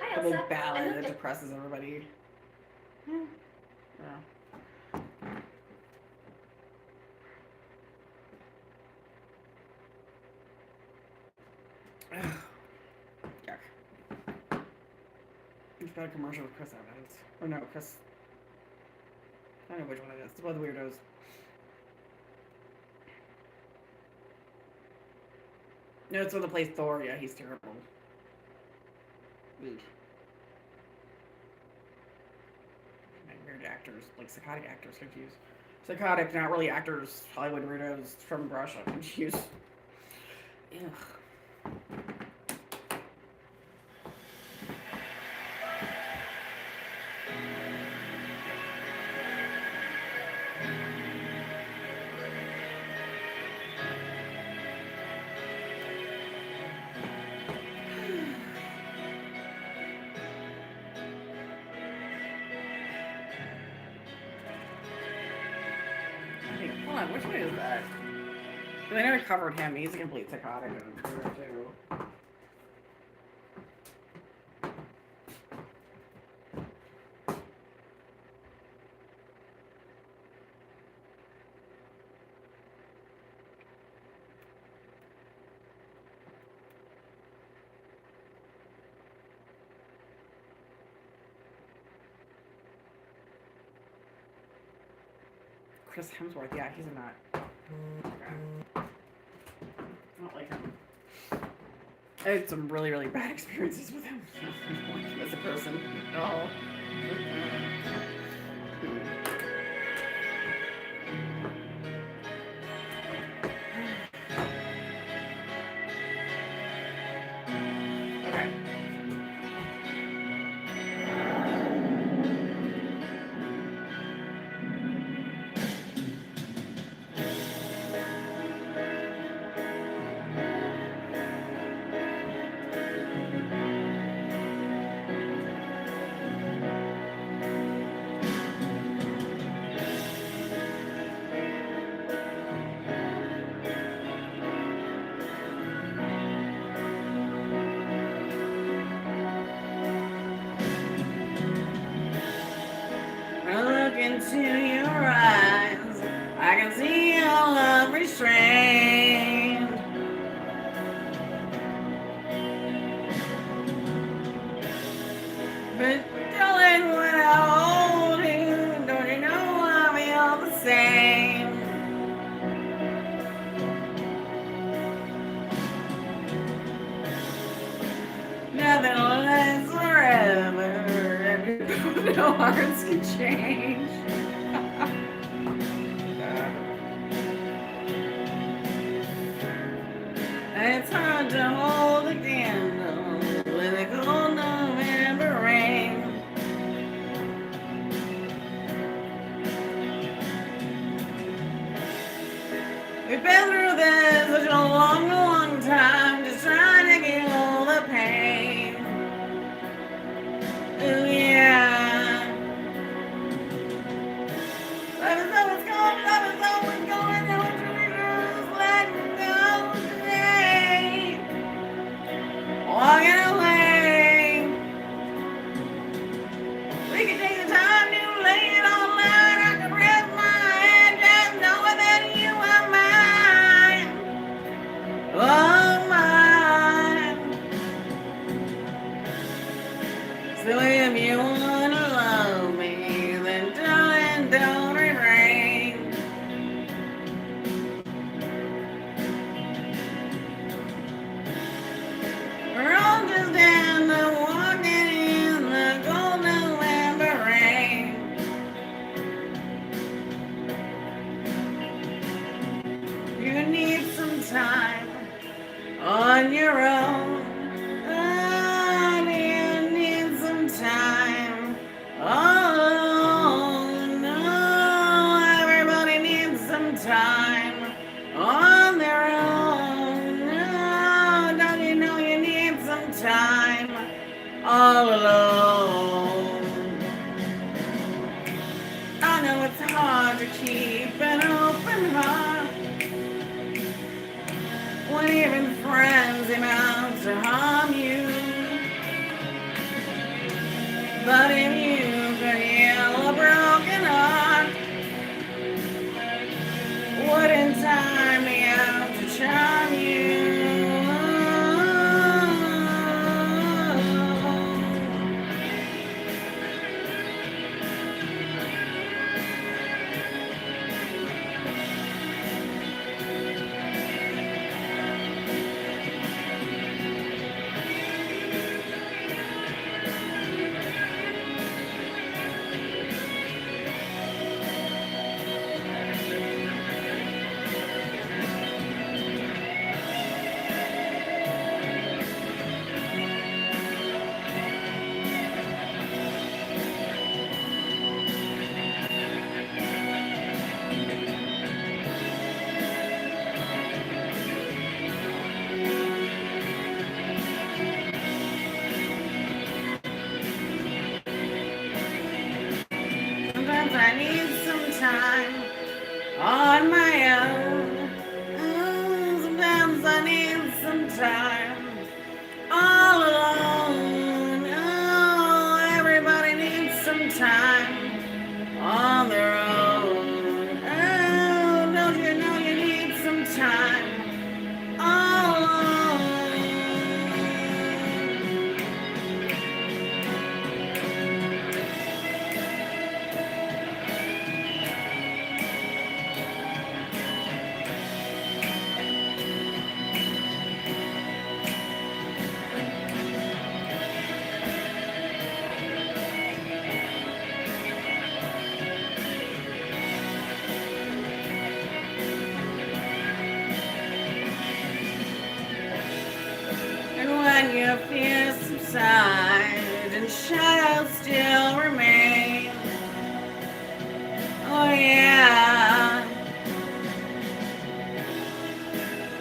Hi, The Elsa. big ballad I that looked at- depresses everybody. Yeah. Yuck. It's got a commercial with Chris Evans. Or no, Chris. I don't know which one it is. It's one of the weirdos. No, it's one that plays Thor. Yeah, he's terrible. Ugh. Weird actors, like psychotic actors, confused. Psychotic, not really actors, Hollywood weirdos from Russia, confused. Ugh. Wait, hold on, which one is that? 'Cause I never covered him. He's a complete psychotic too. Chris Hemsworth, yeah, he's a nut. Okay. I don't like him. I had some really, really bad experiences with him as a person. Oh. Okay. I look into your eyes, I can see your love restrained. But darling, when I hold you, don't you know I feel the same? Nothing lasts forever, and no hearts can change. It's hard to hold a candle with a cold November rain. We've been through this such a long, long time, just trying to kill the pain. Ooh, yeah. Love is always gone, love is always going, no one truly knows, let go today. Walking away. We can take the time to lay it all out. I can rest my head just knowing that you are mine. Oh, mine. So if you wanna love me, then darling, don't refrain. We're all just down to walking in the cold November rain. You need some time on your own. Oh, you need some time. Oh, no, everybody needs some time on their own. No, don't you know you need some time all alone? I know it's hard to keep an open heart when even sends him out to harm you. But if you could heal a broken heart, wouldn't time me out to charm you? Sometimes I need some time on my own. Sometimes I need some time all alone. Oh, everybody needs some time on their own. Oh, don't you know you need some time all alone? And when your fears subside and shadows still remain, oh yeah,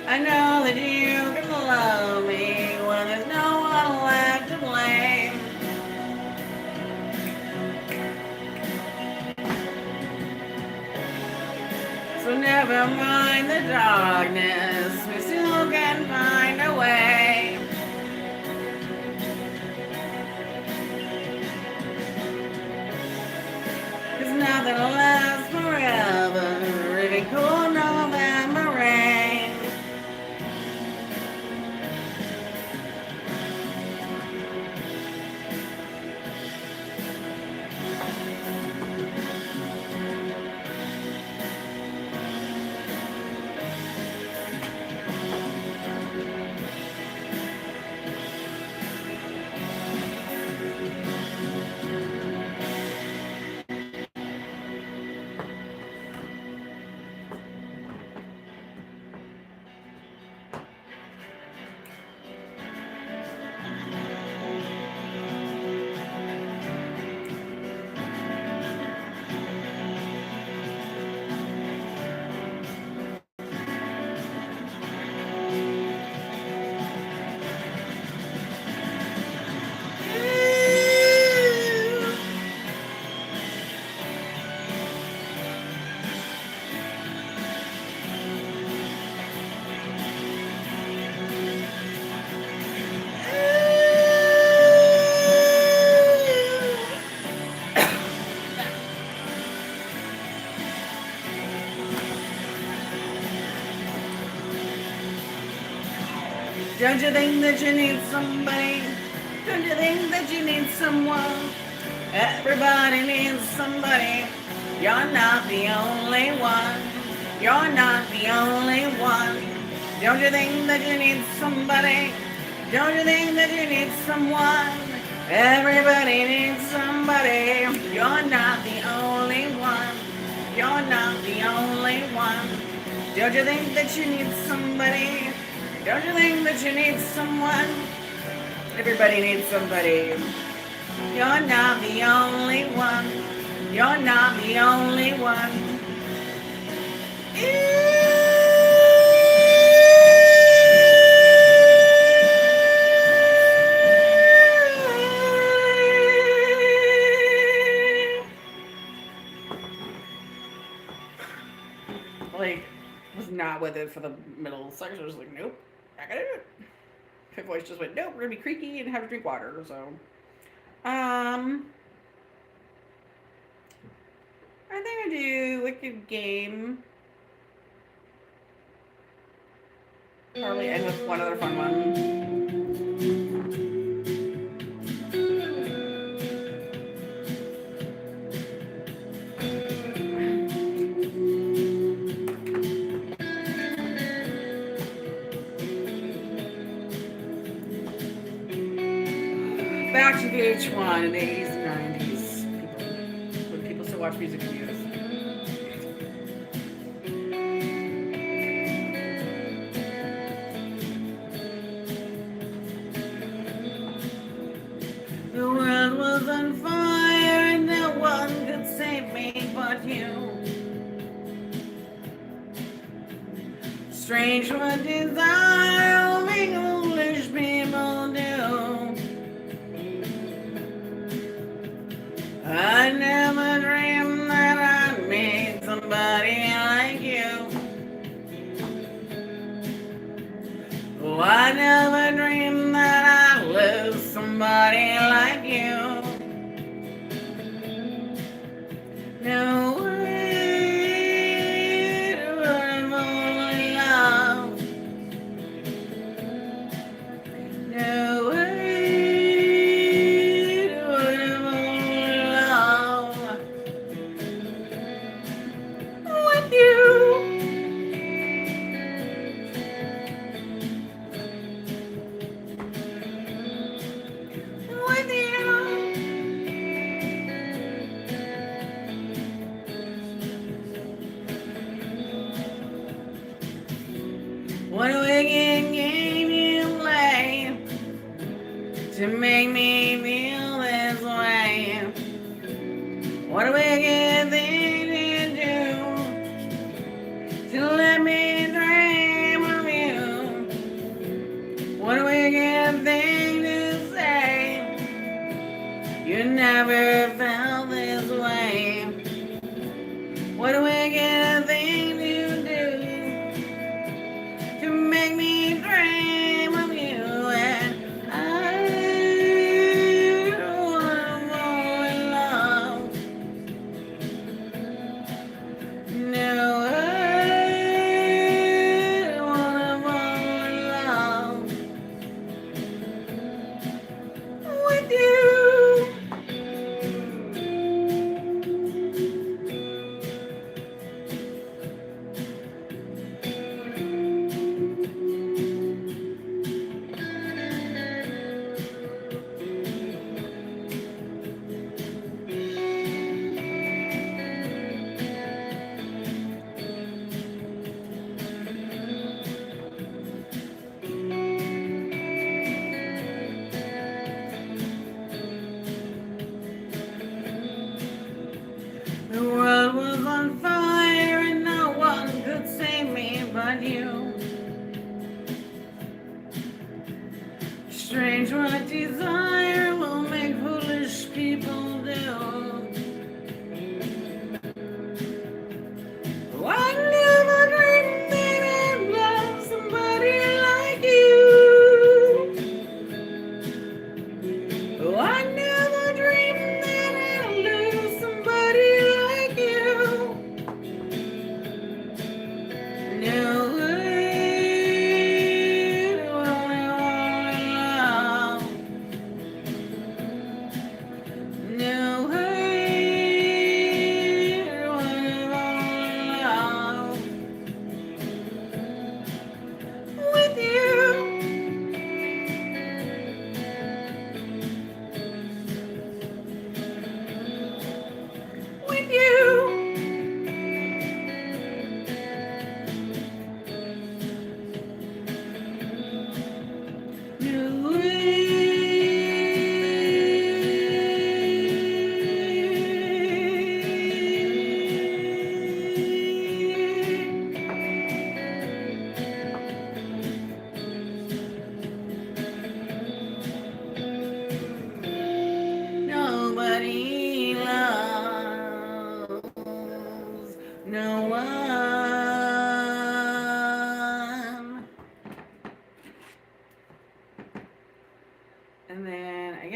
I know that you can love me when there's no one left to blame. So never mind the darkness, we still can find a way. Cause nothing lasts forever, even cool November rain. Don't you think that you need somebody? Don't you think that you need someone? Everybody needs somebody. You're not the only one. You're not the only one. Don't you think that you need somebody? Don't you think that you need someone? Everybody needs somebody. You're not the only one. You're not the only one. Don't you think that you need somebody? Don't you think that you need someone? Everybody needs somebody. You're not the only one. You're not the only one. Like, was not with it for the middle section. I was like, nope, not gonna do it. Pit Voice just went, nope, we're gonna be creaky and have to drink water. So, I think I do Wicked Game. Probably end with one other fun one. Back to VH1 in the 80s and 90s. When people still watch music videos. The world was on fire and no one could save me but you. Strange what desire only foolish people do. I never dreamed that I'd meet somebody like you. Oh, I never dreamed that I'd lose somebody like you. No way to earn only love. No way to earn only love with you. With you. What a wicked game you play to make me feel this way. What a wicked thing to do to let me dream of you. What a wicked thing to say. You never felt this way. What a wicked thing to do to make me dream of you. And I don't wanna fall in love. No, I don't wanna fall in love with you. The world was on fire and no one could save me but you. Strange what desire will make foolish people do. Oh, I never dreamed that I'd love somebody like you. Oh, I never dreamed that I'd lose somebody like you. No way to only love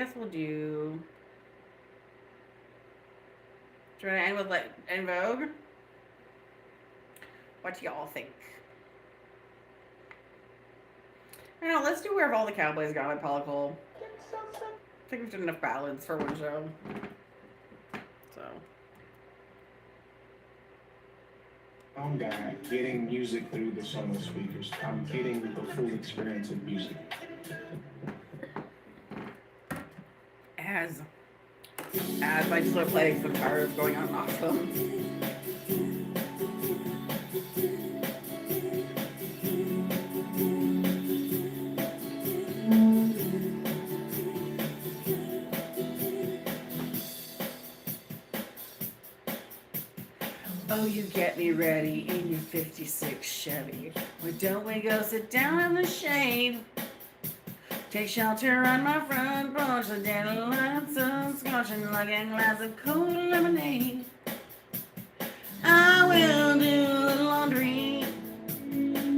guess we'll do. Do you want to end with like En Vogue? What do y'all think? I don't know, let's do Where Have All the Cowboys Gone by Paula Cole. I think we've done enough ballads for one show. So. I'm guy getting music through the Sonos speakers. I'm getting the full experience of music. As I just want to play some cards going on off them. Oh, you get me ready in your 56 Chevy. Why don't we go sit down in the shade? Take shelter on my front porch, the dandelion sun scorching like a glass of cold lemonade. I will do the laundry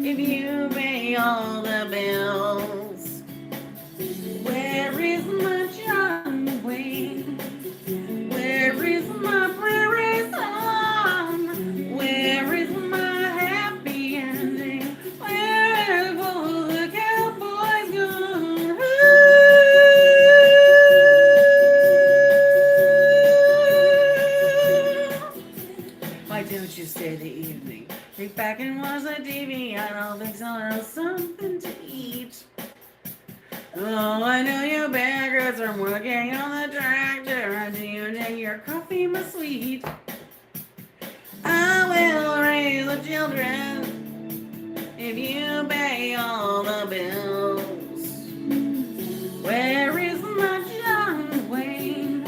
if you pay all the bills. Where is my John Wayne? Where is my prairie song? Where is my happy ending? Where have all the cowboys gone? Why don't you stay the evening? Take back and watch the TV. I don't think so. There's something to eat. Oh, I know you beggars are working on the tractor. Do you take your coffee, my sweet? I will raise the children if you pay all the bills. Where is my John Wayne?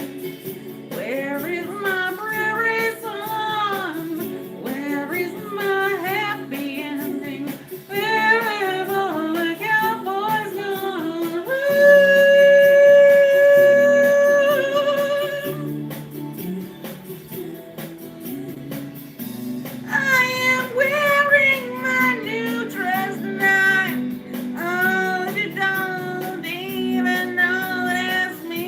Where is my prairie song? Where is my happy ending? Where have all the cowboys gone? I am wearing my new dress tonight. Oh, you don't even notice me.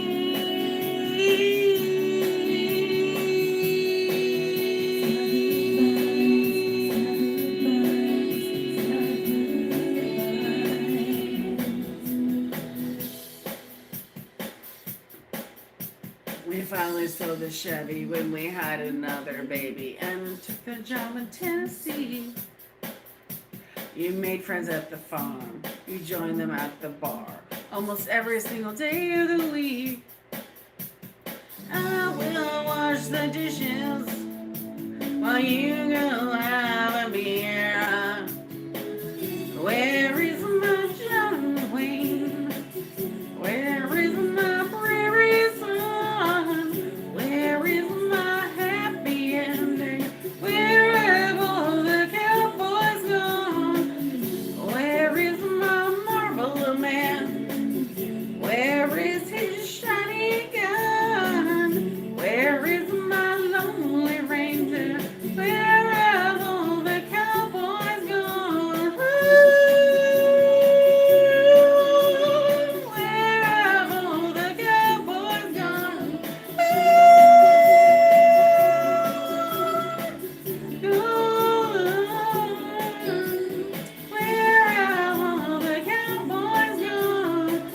We finally sold the Chevy when we had another baby and took the job in Tennessee. You made friends at the farm. You joined them at the bar. Almost every single day of the week. I will wash the dishes while you go have a beer. Where is my John Wayne? Where is my prairie song? Where is my happy ending? Where have all the cowboys gone? Where is my marble man? Where is his shiny gun? Where is my lonely ranger? Where have all the cowboys gone? Where have all the cowboys gone? Where have all the cowboys gone?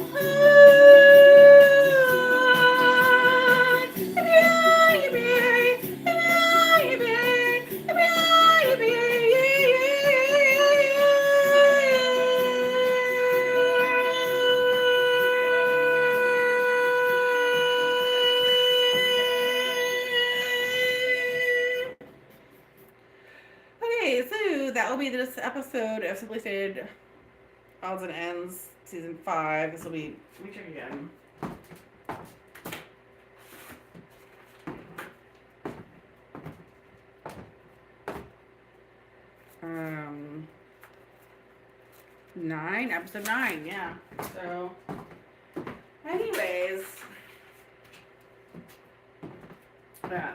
Okay, so that will be this episode of Simply Stated Odds and Ends, Season 5. This will be, let me check again. Episode 9, yeah. So, anyways, I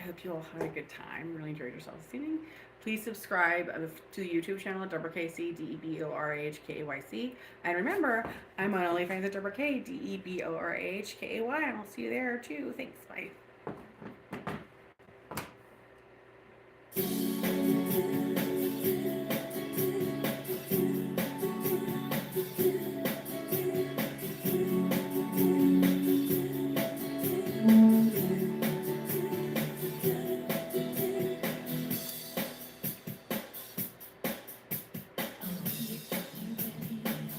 hope you all had a good time. Really enjoyed yourselves this evening. Please subscribe to the YouTube channel at Deborah Casey, DeborahKaycy. And remember, I'm on OnlyFans at Deborah K, DeborahKaycy. And I'll see you there too. Thanks. Bye.